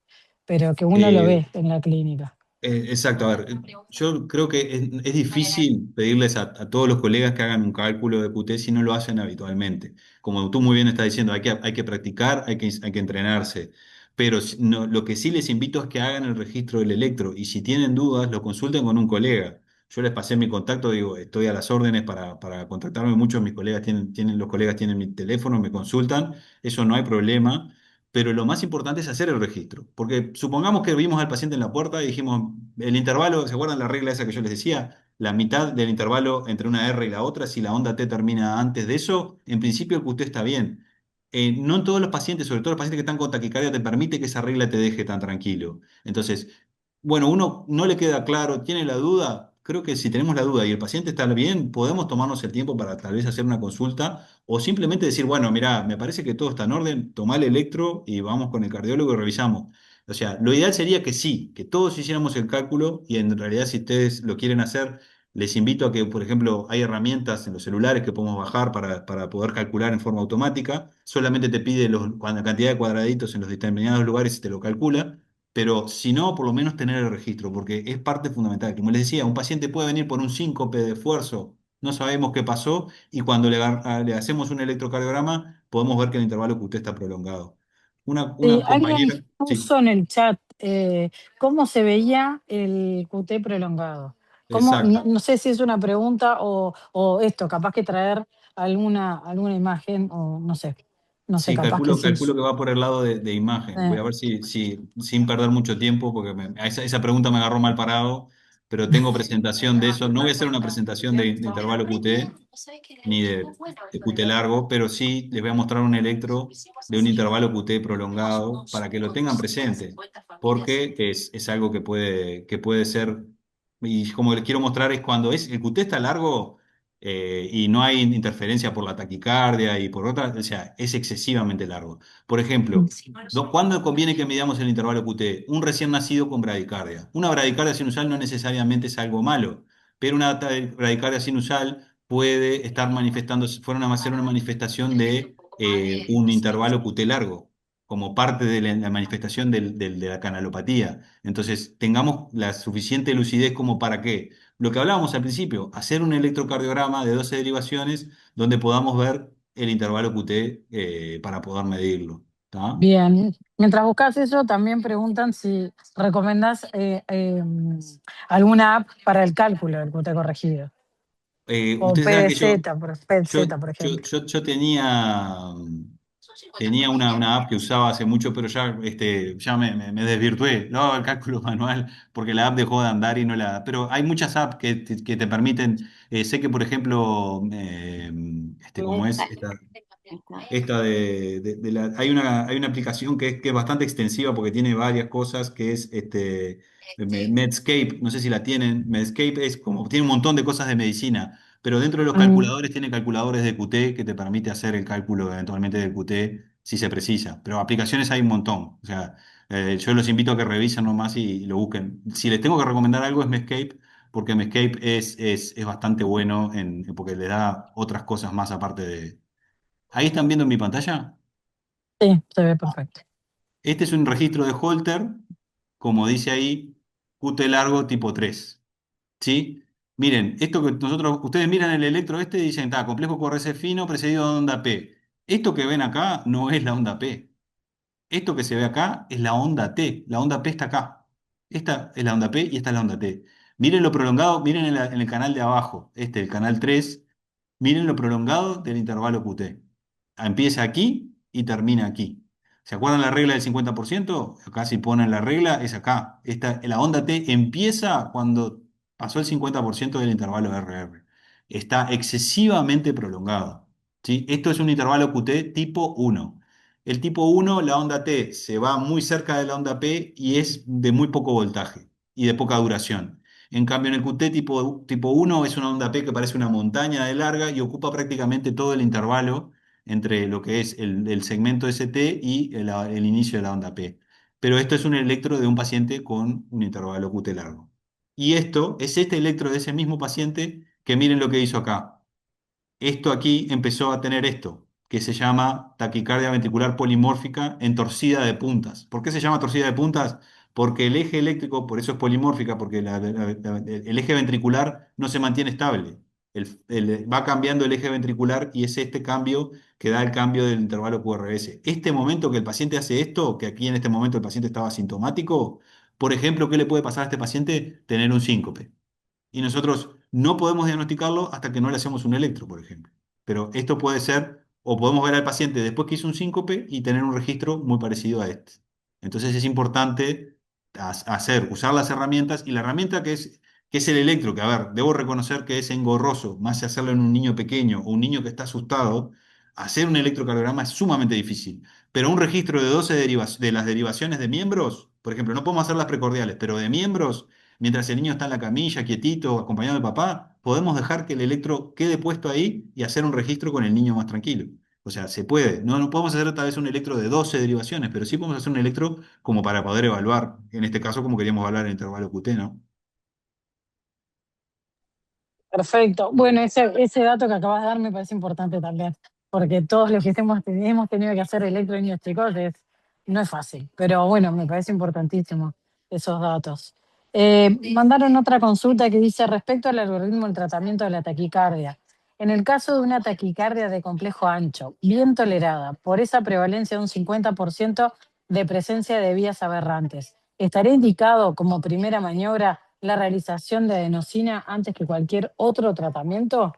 pero que uno lo Eh, ve en la clínica. Exacto, a ver, yo creo que es difícil pedirles a todos los colegas que hagan un cálculo de QT si no lo hacen habitualmente. Como tú muy bien estás diciendo, hay que practicar, hay que entrenarse. Pero lo que sí les invito es que hagan el registro del electro y si tienen dudas, lo consulten con un colega. Yo les pasé mi contacto, digo, estoy a las órdenes para contactarme. Muchos de mis colegas los colegas tienen mi teléfono, me consultan, eso no hay problema. Pero lo más importante es hacer el registro, porque supongamos que vimos al paciente en la puerta y dijimos, el intervalo, ¿se acuerdan la regla esa que yo les decía? La mitad del intervalo entre una R y la otra, si la onda T termina antes de eso, en principio el QT está bien. No en todos los pacientes, sobre todo los pacientes que están con taquicardia, te permite que esa regla te deje tan tranquilo. Entonces, bueno, uno no le queda claro, tiene la duda. Creo que si tenemos la duda y el paciente está bien, podemos tomarnos el tiempo para tal vez hacer una consulta o simplemente decir, bueno, mira, me parece que todo está en orden, tomá el electro y vamos con el cardiólogo y revisamos. O sea, lo ideal sería que sí, que todos hiciéramos el cálculo y en realidad si ustedes lo quieren hacer, les invito a que, por ejemplo, hay herramientas en los celulares que podemos bajar para poder calcular en forma automática. Solamente te pide la cantidad de cuadraditos en los determinados lugares y te lo calcula. Pero si no, por lo menos tener el registro, porque es parte fundamental. Como les decía, un paciente puede venir por un síncope de esfuerzo, no sabemos qué pasó, y cuando le hacemos un electrocardiograma, podemos ver que el intervalo QT está prolongado. Una Alguien compañera, sí, puso en el chat cómo se veía el QT prolongado. No, exacto. no sé si es una pregunta o esto, capaz que traer alguna imagen o no sé, Sí, capaz que sí. calculo que va por el lado de imagen. Voy Eh, a ver sin perder mucho tiempo, porque esa pregunta me agarró mal parado, pero tengo presentación de eso. No voy a hacer una presentación de intervalo QT ni de QT largo, pero sí les voy a mostrar un electro de un intervalo QT prolongado para que lo tengan presente, porque es algo que puede ser, y como les quiero mostrar es cuando el QT está largo y no hay interferencia por la taquicardia y por otra, o sea, es excesivamente largo. Por ejemplo, ¿cuándo conviene que midamos el intervalo QT? Un recién nacido con bradicardia. Una bradicardia sinusal no necesariamente es algo malo, pero una bradicardia sinusal puede estar manifestándose, ser una manifestación de un intervalo QT largo, como parte de la manifestación de la canalopatía. Entonces, tengamos la suficiente lucidez como para que, lo que hablábamos al principio, hacer un electrocardiograma de 12 derivaciones donde podamos ver el intervalo QT para poder medirlo. ¿Tá? Bien, mientras buscas eso, también preguntan si recomendás alguna app para el cálculo del QT corregido, o Ustedes saben que yo, PZ, por ejemplo. yo tenía una app que usaba hace mucho, pero ya me desvirtué. No, el cálculo manual, porque la app dejó de andar y no la... Pero hay muchas apps que te permiten, sé que por ejemplo, ¿cómo es? Esta hay una aplicación que es bastante extensiva porque tiene varias cosas, que es Medscape, no sé si la tienen. Medscape es como, tiene un montón de cosas de medicina, pero dentro de los Mm, calculadores tiene calculadores de QT que te permite hacer el cálculo eventualmente del QT si se precisa. Pero aplicaciones hay un montón. O sea, yo los invito a que revisen nomás y lo busquen. Si les tengo que recomendar algo es Medscape, porque Medscape es bastante bueno porque le da otras cosas más aparte de... ¿Ahí están viendo mi pantalla? sí, se ve perfecto. Este es un registro de Holter, como dice ahí, QT largo tipo 3. ¿Sí? Miren, esto que ustedes miran el electro este y dicen, está, complejo QRS fino precedido de onda P. Esto que ven acá no es la onda P. Esto que se ve acá es la onda T. La onda P está acá. Esta es la onda P y esta es la onda T. Miren lo prolongado, miren en el canal de abajo, el canal 3. Miren lo prolongado del intervalo QT. Empieza aquí y termina aquí. ¿Se acuerdan la regla del 50%? Acá si ponen la regla, es acá. La onda T empieza cuando pasó el 50% del intervalo RR. Está excesivamente prolongado. ¿Sí? Esto es un intervalo QT tipo 1. El tipo 1, la onda T se va muy cerca de la onda P y es de muy poco voltaje y de poca duración. En cambio, en el QT tipo 1 es una onda P que parece una montaña de larga y ocupa prácticamente todo el intervalo entre lo que es el segmento ST y el inicio de la onda P. Pero esto es un electro de un paciente con un intervalo QT largo. Y esto es este electro de ese mismo paciente que miren lo que hizo acá. Esto aquí empezó a tener esto, que se llama taquicardia ventricular polimórfica en torcida de puntas. ¿Por qué se llama torcida de puntas? Porque el eje eléctrico, por eso es polimórfica, porque el eje ventricular no se mantiene estable. Va cambiando el eje ventricular y es este cambio que da el cambio del intervalo QRS. Este momento que el paciente hace esto, que aquí en este momento el paciente estaba asintomático, por ejemplo, ¿qué le puede pasar a este paciente? Tener un síncope. Y nosotros no podemos diagnosticarlo hasta que no le hacemos un electro, por ejemplo. Pero esto puede ser, o podemos ver al paciente después que hizo un síncope y tener un registro muy parecido a este. Entonces es importante usar las herramientas y la herramienta que es el electro, que a ver, debo reconocer que es engorroso, más si hacerlo en un niño pequeño o un niño que está asustado, hacer un electrocardiograma es sumamente difícil. Pero un registro de 12 de las derivaciones de miembros, por ejemplo, no podemos hacer las precordiales, pero de miembros mientras el niño está en la camilla, quietito, acompañado de papá, podemos dejar que el electro quede puesto ahí y hacer un registro con el niño más tranquilo. O sea, se puede. No, no podemos hacer tal vez un electro de 12 derivaciones, pero sí podemos hacer un electro como para poder evaluar, en este caso como queríamos evaluar el intervalo QT, ¿no? Perfecto. Bueno, ese dato que acabas de dar me parece importante también, porque todos los que hemos tenido que hacer electro en niños chicos no es fácil, pero bueno, me parece importantísimo esos datos. Mandaron otra consulta que dice respecto al algoritmo del tratamiento de la taquicardia. En el caso de una taquicardia de complejo ancho, bien tolerada, por esa prevalencia de un 50% de presencia de vías aberrantes, ¿estaría indicado como primera maniobra la realización de adenosina antes que cualquier otro tratamiento?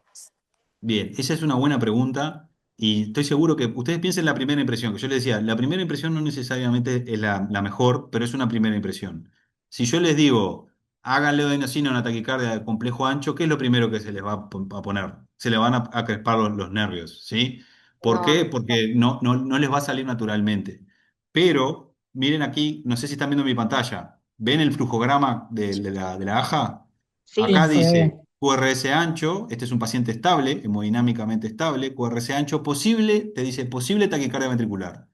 Bien, esa es una buena pregunta y estoy seguro que ustedes piensen en la primera impresión, que yo les decía, la primera impresión no necesariamente es la mejor, pero es una primera impresión. Si yo les digo, háganle adenosina a una taquicardia de complejo ancho, ¿qué es lo primero que se les va a poner? Se le van a crespar los nervios, ¿sí? ¿Por qué? No, Porque no les va a salir naturalmente. Pero, miren aquí, no sé si están viendo mi pantalla, ¿ven el flujograma de la AJA? sí, Acá Se ve. dice QRS ancho, este es un paciente estable, hemodinámicamente estable, QRS ancho posible, te dice posible taquicardia ventricular.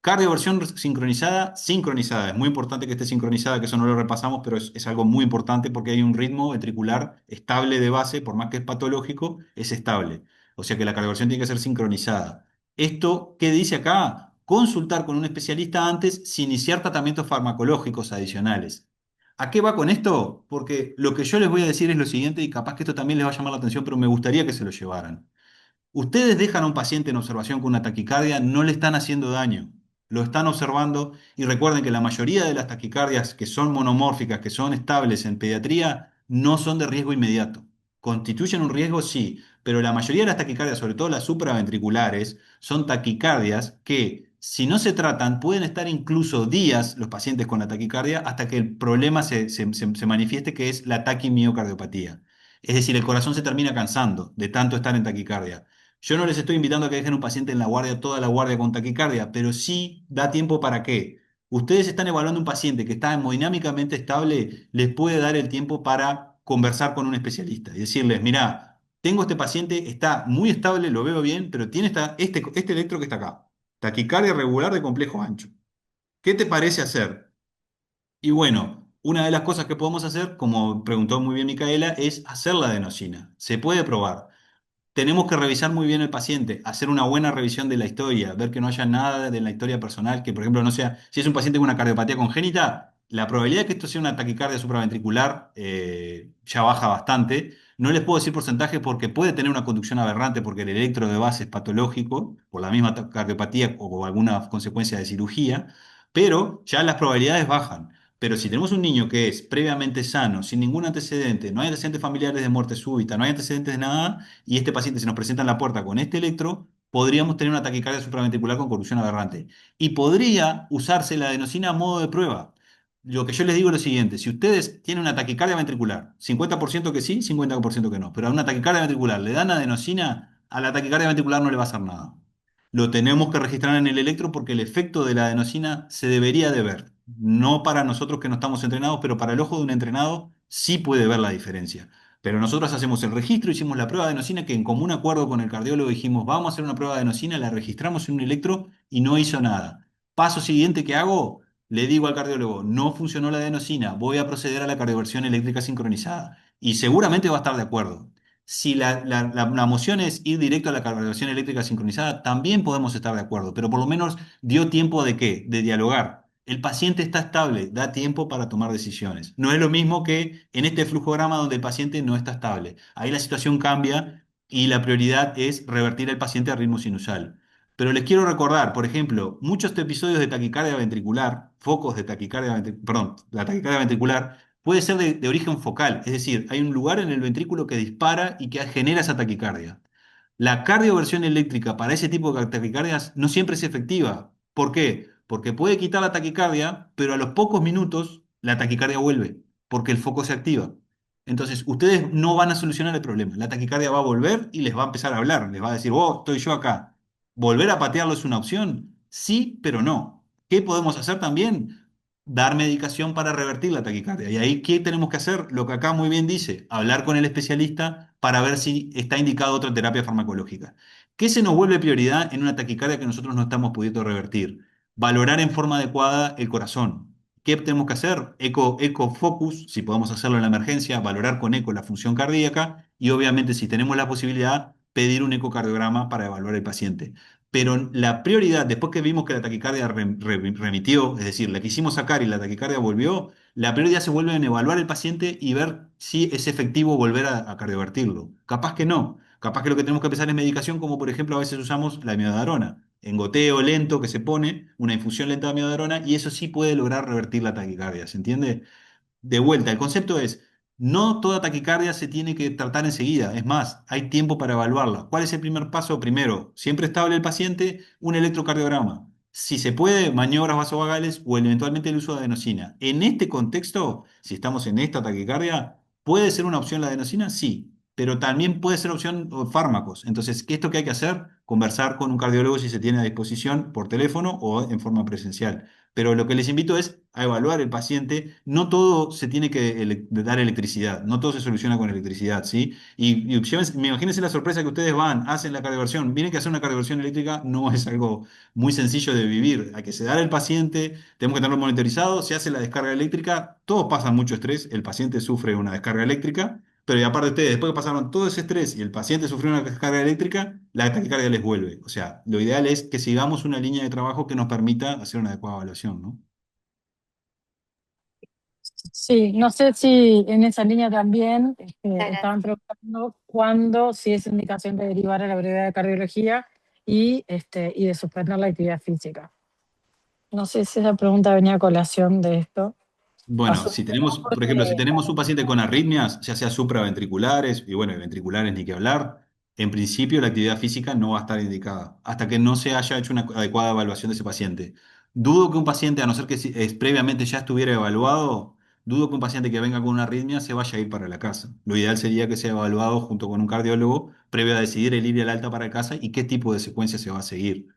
Cardioversión sincronizada, sincronizada. Es muy importante que esté sincronizada, que eso no lo repasamos, pero es algo muy importante porque hay un ritmo ventricular estable de base, por más que es patológico, es estable. O sea que la cardioversión tiene que ser sincronizada. Esto, ¿qué dice acá? Consultar con un especialista antes sin iniciar tratamientos farmacológicos adicionales. ¿A qué va con esto? Porque lo que yo les voy a decir es lo siguiente y capaz que esto también les va a llamar la atención, pero me gustaría que se lo llevaran. Ustedes dejan a un paciente en observación con una taquicardia, no le están haciendo daño, lo están observando y recuerden que la mayoría de las taquicardias que son monomórficas, que son estables en pediatría, no son de riesgo inmediato. ¿Constituyen un riesgo? Sí, pero la mayoría de las taquicardias, sobre todo las supraventriculares, son taquicardias que si no se tratan pueden estar incluso días los pacientes con la taquicardia hasta que el problema se manifieste, que es la taquimiocardiopatía. Es decir, el corazón se termina cansando de tanto estar en taquicardia. Yo no les estoy invitando a que dejen un paciente en la guardia, toda la guardia con taquicardia, pero sí da tiempo para que ustedes están evaluando un paciente que está hemodinámicamente estable, les puede dar el tiempo para conversar con un especialista y decirles, mira, tengo este paciente, está muy estable, lo veo bien, pero tiene este electro que está acá, taquicardia regular de complejo ancho. ¿Qué te parece hacer? Y bueno, una de las cosas que podemos hacer, como preguntó muy bien Micaela, es hacer la adenosina. Se puede probar. tenemos que revisar muy bien el paciente, hacer una buena revisión de la historia, ver que no haya nada de la historia personal, que por ejemplo no sea, si es un paciente con una cardiopatía congénita, la probabilidad de que esto sea una taquicardia supraventricular ya baja bastante. No les puedo decir porcentaje porque puede tener una conducción aberrante porque el electro de base es patológico por la misma cardiopatía o alguna consecuencia de cirugía, pero ya las probabilidades bajan. Pero si tenemos un niño que es previamente sano, sin ningún antecedente, no hay antecedentes familiares de muerte súbita, no hay antecedentes de nada, y este paciente se nos presenta en la puerta con este electro, podríamos tener una taquicardia supraventricular con conducción aberrante. Y podría usarse la adenosina a modo de prueba. Lo que yo les digo es lo siguiente, si ustedes tienen una taquicardia ventricular, 50% que sí, 50% que no, pero a una taquicardia ventricular le dan adenosina, a la taquicardia ventricular no le va a hacer nada. Lo tenemos que registrar en el electro porque el efecto de la adenosina se debería de ver. No para nosotros que no estamos entrenados, pero para el ojo de un entrenado sí puede ver la diferencia. Pero nosotros hacemos el registro, hicimos la prueba de adenosina, que en común acuerdo con el cardiólogo dijimos, vamos a hacer una prueba de adenosina, la registramos en un electro y no hizo nada. Paso siguiente que hago, le digo al cardiólogo, no funcionó la adenosina, voy a proceder a la cardioversión eléctrica sincronizada. Y seguramente va a estar de acuerdo. Si la moción es ir directo a la calibración eléctrica sincronizada, también podemos estar de acuerdo, pero por lo menos dio tiempo de qué, de dialogar. El paciente está estable, da tiempo para tomar decisiones. No es lo mismo que en este flujograma donde el paciente no está estable. Ahí la situación cambia y la prioridad es revertir al paciente a ritmo sinusal. Pero les quiero recordar, por ejemplo, muchos episodios de taquicardia ventricular, focos de taquicardia ventricular, perdón, la taquicardia ventricular puede ser de origen focal, es decir, hay un lugar en el ventrículo que dispara y que genera esa taquicardia. La cardioversión eléctrica para ese tipo de taquicardias no siempre es efectiva. ¿Por qué? Porque puede quitar la taquicardia, pero a los pocos minutos la taquicardia vuelve, porque el foco se activa. Entonces, ustedes no van a solucionar el problema. La taquicardia va a volver y les va a empezar a hablar. Les va a decir, oh, estoy yo acá. ¿Volver a patearlo es una opción? Sí, pero no. ¿Qué podemos hacer también? Dar medicación para revertir la taquicardia. Y ahí, ¿qué tenemos que hacer? Lo que acá muy bien dice, hablar con el especialista para ver si está indicado otra terapia farmacológica. ¿Qué se nos vuelve prioridad en una taquicardia que nosotros no estamos pudiendo revertir? Valorar en forma adecuada el corazón. ¿Qué tenemos que hacer? Eco focus, si podemos hacerlo en la emergencia, valorar con eco la función cardíaca y obviamente si tenemos la posibilidad, pedir un ecocardiograma para evaluar el paciente. Pero la prioridad, después que vimos que la taquicardia remitió, es decir, la quisimos sacar y la taquicardia volvió, la prioridad se vuelve en evaluar el paciente y ver si es efectivo volver a cardiovertirlo. Capaz que no. Capaz que lo que tenemos que empezar es medicación, como por ejemplo a veces usamos la amiodarona. En goteo lento que se pone, una infusión lenta de amiodarona, y eso sí puede lograr revertir la taquicardia. ¿Se entiende? De vuelta, el concepto es, no toda taquicardia se tiene que tratar enseguida, es más, hay tiempo para evaluarla. ¿Cuál es el primer paso? Primero, siempre estable el paciente, un electrocardiograma. Si se puede, maniobras vasovagales o eventualmente el uso de adenosina. En este contexto, si estamos en esta taquicardia, ¿puede ser una opción la adenosina? Sí, pero también puede ser opción fármacos. Entonces, ¿qué es esto que hay que hacer? Conversar con un cardiólogo si se tiene a disposición por teléfono o en forma presencial. Pero lo que les invito es a evaluar el paciente. No todo se tiene que dar electricidad, no todo se soluciona con electricidad, ¿sí? Imagínense la sorpresa que ustedes van, hacen la cardioversión. Miren que hacer una cardioversión eléctrica no es algo muy sencillo de vivir. Hay que sedar al paciente, tenemos que tenerlo monitorizado, se hace la descarga eléctrica, todos pasan mucho estrés, el paciente sufre una descarga eléctrica. Pero y aparte de ustedes, después que pasaron todo ese estrés y el paciente sufrió una descarga eléctrica, la taquicardia les vuelve. O sea, lo ideal es que sigamos una línea de trabajo que nos permita hacer una adecuada evaluación, ¿no? Sí, no sé si en esa línea también Claro. estaban preguntando cuándo, si es indicación de derivar a la brevedad de cardiología y de suspender la actividad física. No sé si esa pregunta venía a colación de esto. Bueno, Asumo si tenemos, por ejemplo, si porque tenemos un paciente con arritmias, ya sea supraventriculares, y bueno, y ventriculares ni que hablar, en principio la actividad física no va a estar indicada hasta que no se haya hecho una adecuada evaluación de ese paciente. Dudo que un paciente, a no ser que previamente ya estuviera evaluado, dudo que un paciente que venga con una arritmia se vaya a ir para la casa. Lo ideal sería que sea evaluado junto con un cardiólogo previo a decidir el ir y el alta para casa y qué tipo de secuencia se va a seguir,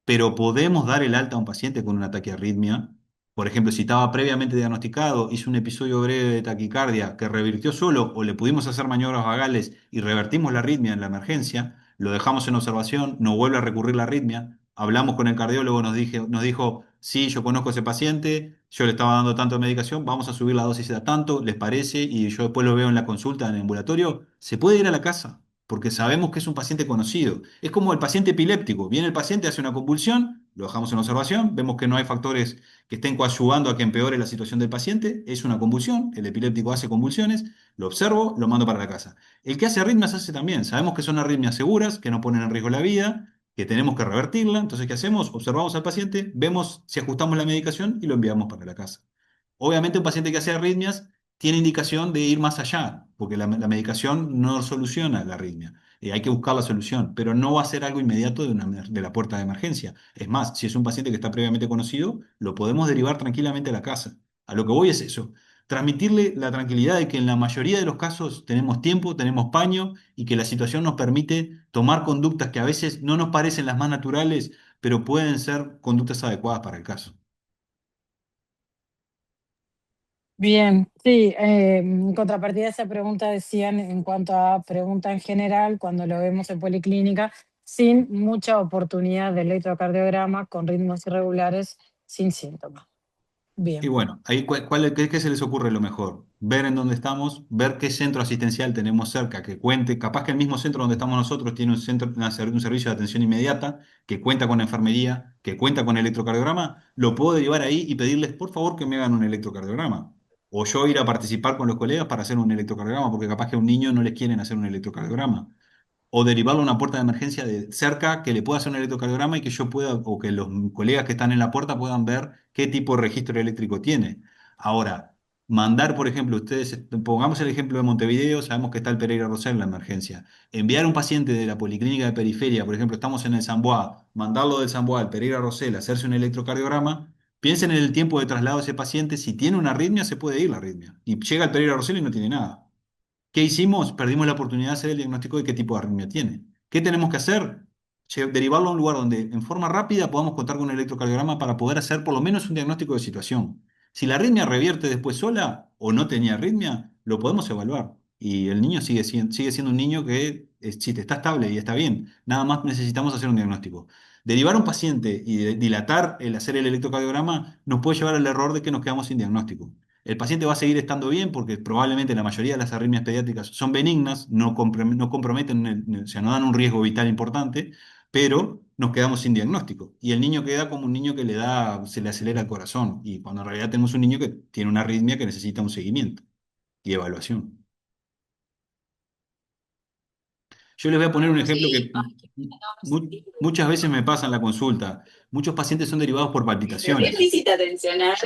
pero podemos dar el alta a un paciente con un ataque de arritmia. Por ejemplo, si estaba previamente diagnosticado, hizo un episodio breve de taquicardia que revirtió solo o le pudimos hacer maniobras vagales y revertimos la arritmia en la emergencia, lo dejamos en observación, no vuelve a recurrir la arritmia, hablamos con el cardiólogo, nos dijo, sí, yo conozco a ese paciente, yo le estaba dando tanto de medicación, vamos a subir la dosis a tanto, ¿les parece? Y yo después lo veo en la consulta en el ambulatorio, se puede ir a la casa. porque sabemos que es un paciente conocido. Es como el paciente epiléptico. Viene el paciente, hace una convulsión, lo dejamos en observación, vemos que no hay factores que estén coadyuvando a que empeore la situación del paciente, es una convulsión, el epiléptico hace convulsiones, lo observo, lo mando para la casa. El que hace arritmias hace también, sabemos que son arritmias seguras, que no ponen en riesgo la vida, que tenemos que revertirla, entonces ¿qué hacemos? Observamos al paciente, vemos si ajustamos la medicación y lo enviamos para la casa. Obviamente un paciente que hace arritmias tiene indicación de ir más allá, porque la medicación no soluciona la arritmia. Hay que buscar la solución, pero no va a ser algo inmediato de la puerta de emergencia. Es más, si es un paciente que está previamente conocido, lo podemos derivar tranquilamente a la casa. A lo que voy es eso, transmitirle la tranquilidad de que en la mayoría de los casos tenemos tiempo, tenemos paño y que la situación nos permite tomar conductas que a veces no nos parecen las más naturales, pero pueden ser conductas adecuadas para el caso. Bien, sí, en contrapartida a esa pregunta decían en cuanto a pregunta en general, cuando lo vemos en policlínica, sin mucha oportunidad de electrocardiograma, con ritmos irregulares, sin síntomas. Y Bien, bueno, ahí qué se les ocurre lo mejor? Ver en dónde estamos, ver qué centro asistencial tenemos cerca, que cuente, capaz que el mismo centro donde estamos nosotros tiene un servicio de atención inmediata, que cuenta con enfermería, que cuenta con electrocardiograma, lo puedo derivar ahí y pedirles por favor que me hagan un electrocardiograma. O yo ir a participar con los colegas para hacer un electrocardiograma, porque capaz que a un niño no les quieren hacer un electrocardiograma o derivarlo a una puerta de emergencia de cerca que le pueda hacer un electrocardiograma y que yo pueda, o que los colegas que están en la puerta puedan ver qué tipo de registro eléctrico tiene. Ahora, mandar, por ejemplo, ustedes, pongamos el ejemplo de Montevideo, sabemos que está el Pereira Rosell en la emergencia. Enviar un paciente de la policlínica de periferia, por ejemplo, estamos en el San Boa, mandarlo del San Boa al Pereira Rosell a hacerse un electrocardiograma. Piensen en el tiempo de traslado de ese paciente. Si tiene una arritmia, se puede ir la arritmia. Y llega al Pereira Rosell y no tiene nada. ¿Qué hicimos? Perdimos la oportunidad de hacer el diagnóstico de qué tipo de arritmia tiene. ¿Qué tenemos que hacer? Derivarlo a un lugar donde en forma rápida podamos contar con un electrocardiograma para poder hacer por lo menos un diagnóstico de situación. Si la arritmia revierte después sola o no tenía arritmia, lo podemos evaluar. Y el niño sigue siendo un niño que si está estable y está bien. Nada más necesitamos hacer un diagnóstico. Derivar a un paciente y dilatar el hacer el electrocardiograma nos puede llevar al error de que nos quedamos sin diagnóstico. El paciente va a seguir estando bien porque probablemente la mayoría de las arritmias pediátricas son benignas, no comprometen, o sea, no dan un riesgo vital importante, pero nos quedamos sin diagnóstico. Y el niño queda como un niño que se le acelera el corazón. Y cuando en realidad tenemos un niño que tiene una arritmia que necesita un seguimiento y evaluación. Yo les voy a poner un ejemplo que muchas veces me pasa en la consulta. Muchos pacientes son derivados por palpitaciones.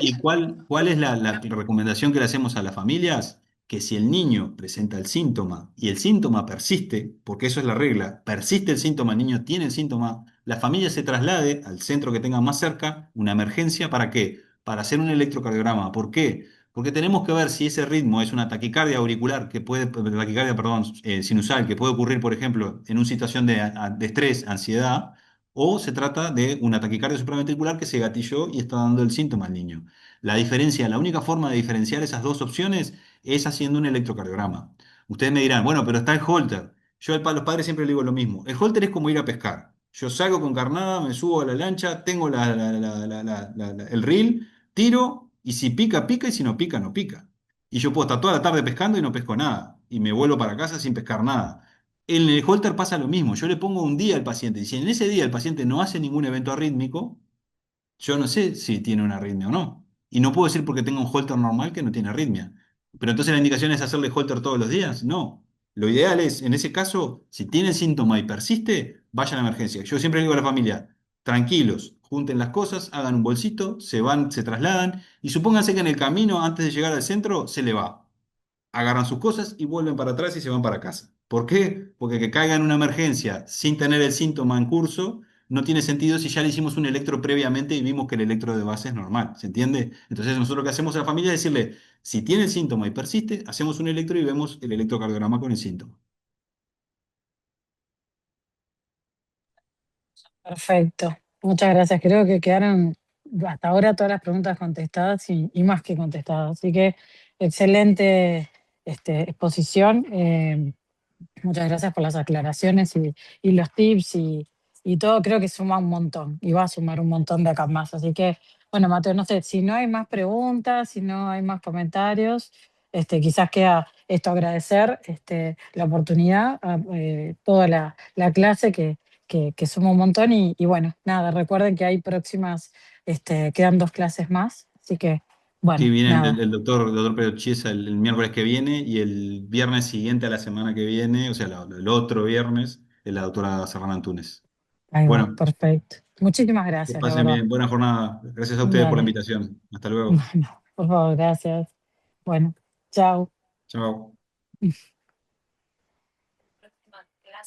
¿Y cuál es la recomendación que le hacemos a las familias? Que si el niño presenta el síntoma y el síntoma persiste, porque eso es la regla, persiste el síntoma, el niño tiene el síntoma, la familia se traslade al centro que tenga más cerca, una emergencia, ¿para qué? Para hacer un electrocardiograma. ¿Por qué? Porque tenemos que ver si ese ritmo es una taquicardia auricular, taquicardia, perdón, sinusal, que puede ocurrir, por ejemplo, en una situación de estrés, ansiedad, o se trata de una taquicardia supraventricular que se gatilló y está dando el síntoma al niño. La única forma de diferenciar esas dos opciones es haciendo un electrocardiograma. Ustedes me dirán, bueno, pero está el Holter. Yo a los padres siempre les digo lo mismo. El Holter es como ir a pescar. Yo salgo con carnada, me subo a la lancha, tengo el reel, tiro y si pica, pica y si no pica, no pica. Y yo puedo estar toda la tarde pescando y no pesco nada. Y me vuelvo para casa sin pescar nada. En el Holter pasa lo mismo. Yo le pongo un día al paciente y si en ese día el paciente no hace ningún evento arrítmico, yo no sé si tiene una arritmia o no. Y no puedo decir porque tenga un Holter normal que no tiene arritmia. Pero entonces la indicación es hacerle Holter todos los días. No. Lo ideal es, en ese caso, si tiene el síntoma y persiste, vayan a la emergencia. Yo siempre digo a la familia, tranquilos, junten las cosas, hagan un bolsito, se van, se trasladan y supónganse que en el camino, antes de llegar al centro, se le va, agarran sus cosas y vuelven para atrás y se van para casa. ¿Por qué? Porque que caiga en una emergencia sin tener el síntoma en curso no tiene sentido si ya le hicimos un electro previamente y vimos que el electro de base es normal, ¿se entiende? Entonces nosotros lo que hacemos a la familia es decirle, si tiene el síntoma y persiste, hacemos un electro y vemos el electrocardiograma con el síntoma. perfecto. Muchas gracias. Creo que quedaron hasta ahora todas las preguntas contestadas y más que contestadas. Así que excelente exposición. Muchas gracias por las aclaraciones y los tips y todo. Creo que suma un montón y va a sumar un montón de acá más. Así que, bueno, Mateo, no sé, si no hay más preguntas, si no hay más comentarios, quizás queda esto, agradecer la oportunidad, toda la clase que suma un montón y bueno, nada, recuerden que hay próximas, quedan 2 clases más, así que Sí, bueno, viene nada, el doctor Pedro Chiesa el miércoles que viene y el viernes siguiente a la semana que viene, o sea, el otro viernes, es la doctora Serrana Antunes. ahí va, Bueno, perfecto. Muchísimas que gracias, la pasen verdad. bien. Buena jornada. Gracias a ustedes por la Dale, invitación. Hasta luego. bueno, por favor, gracias. Bueno, chao. Chao.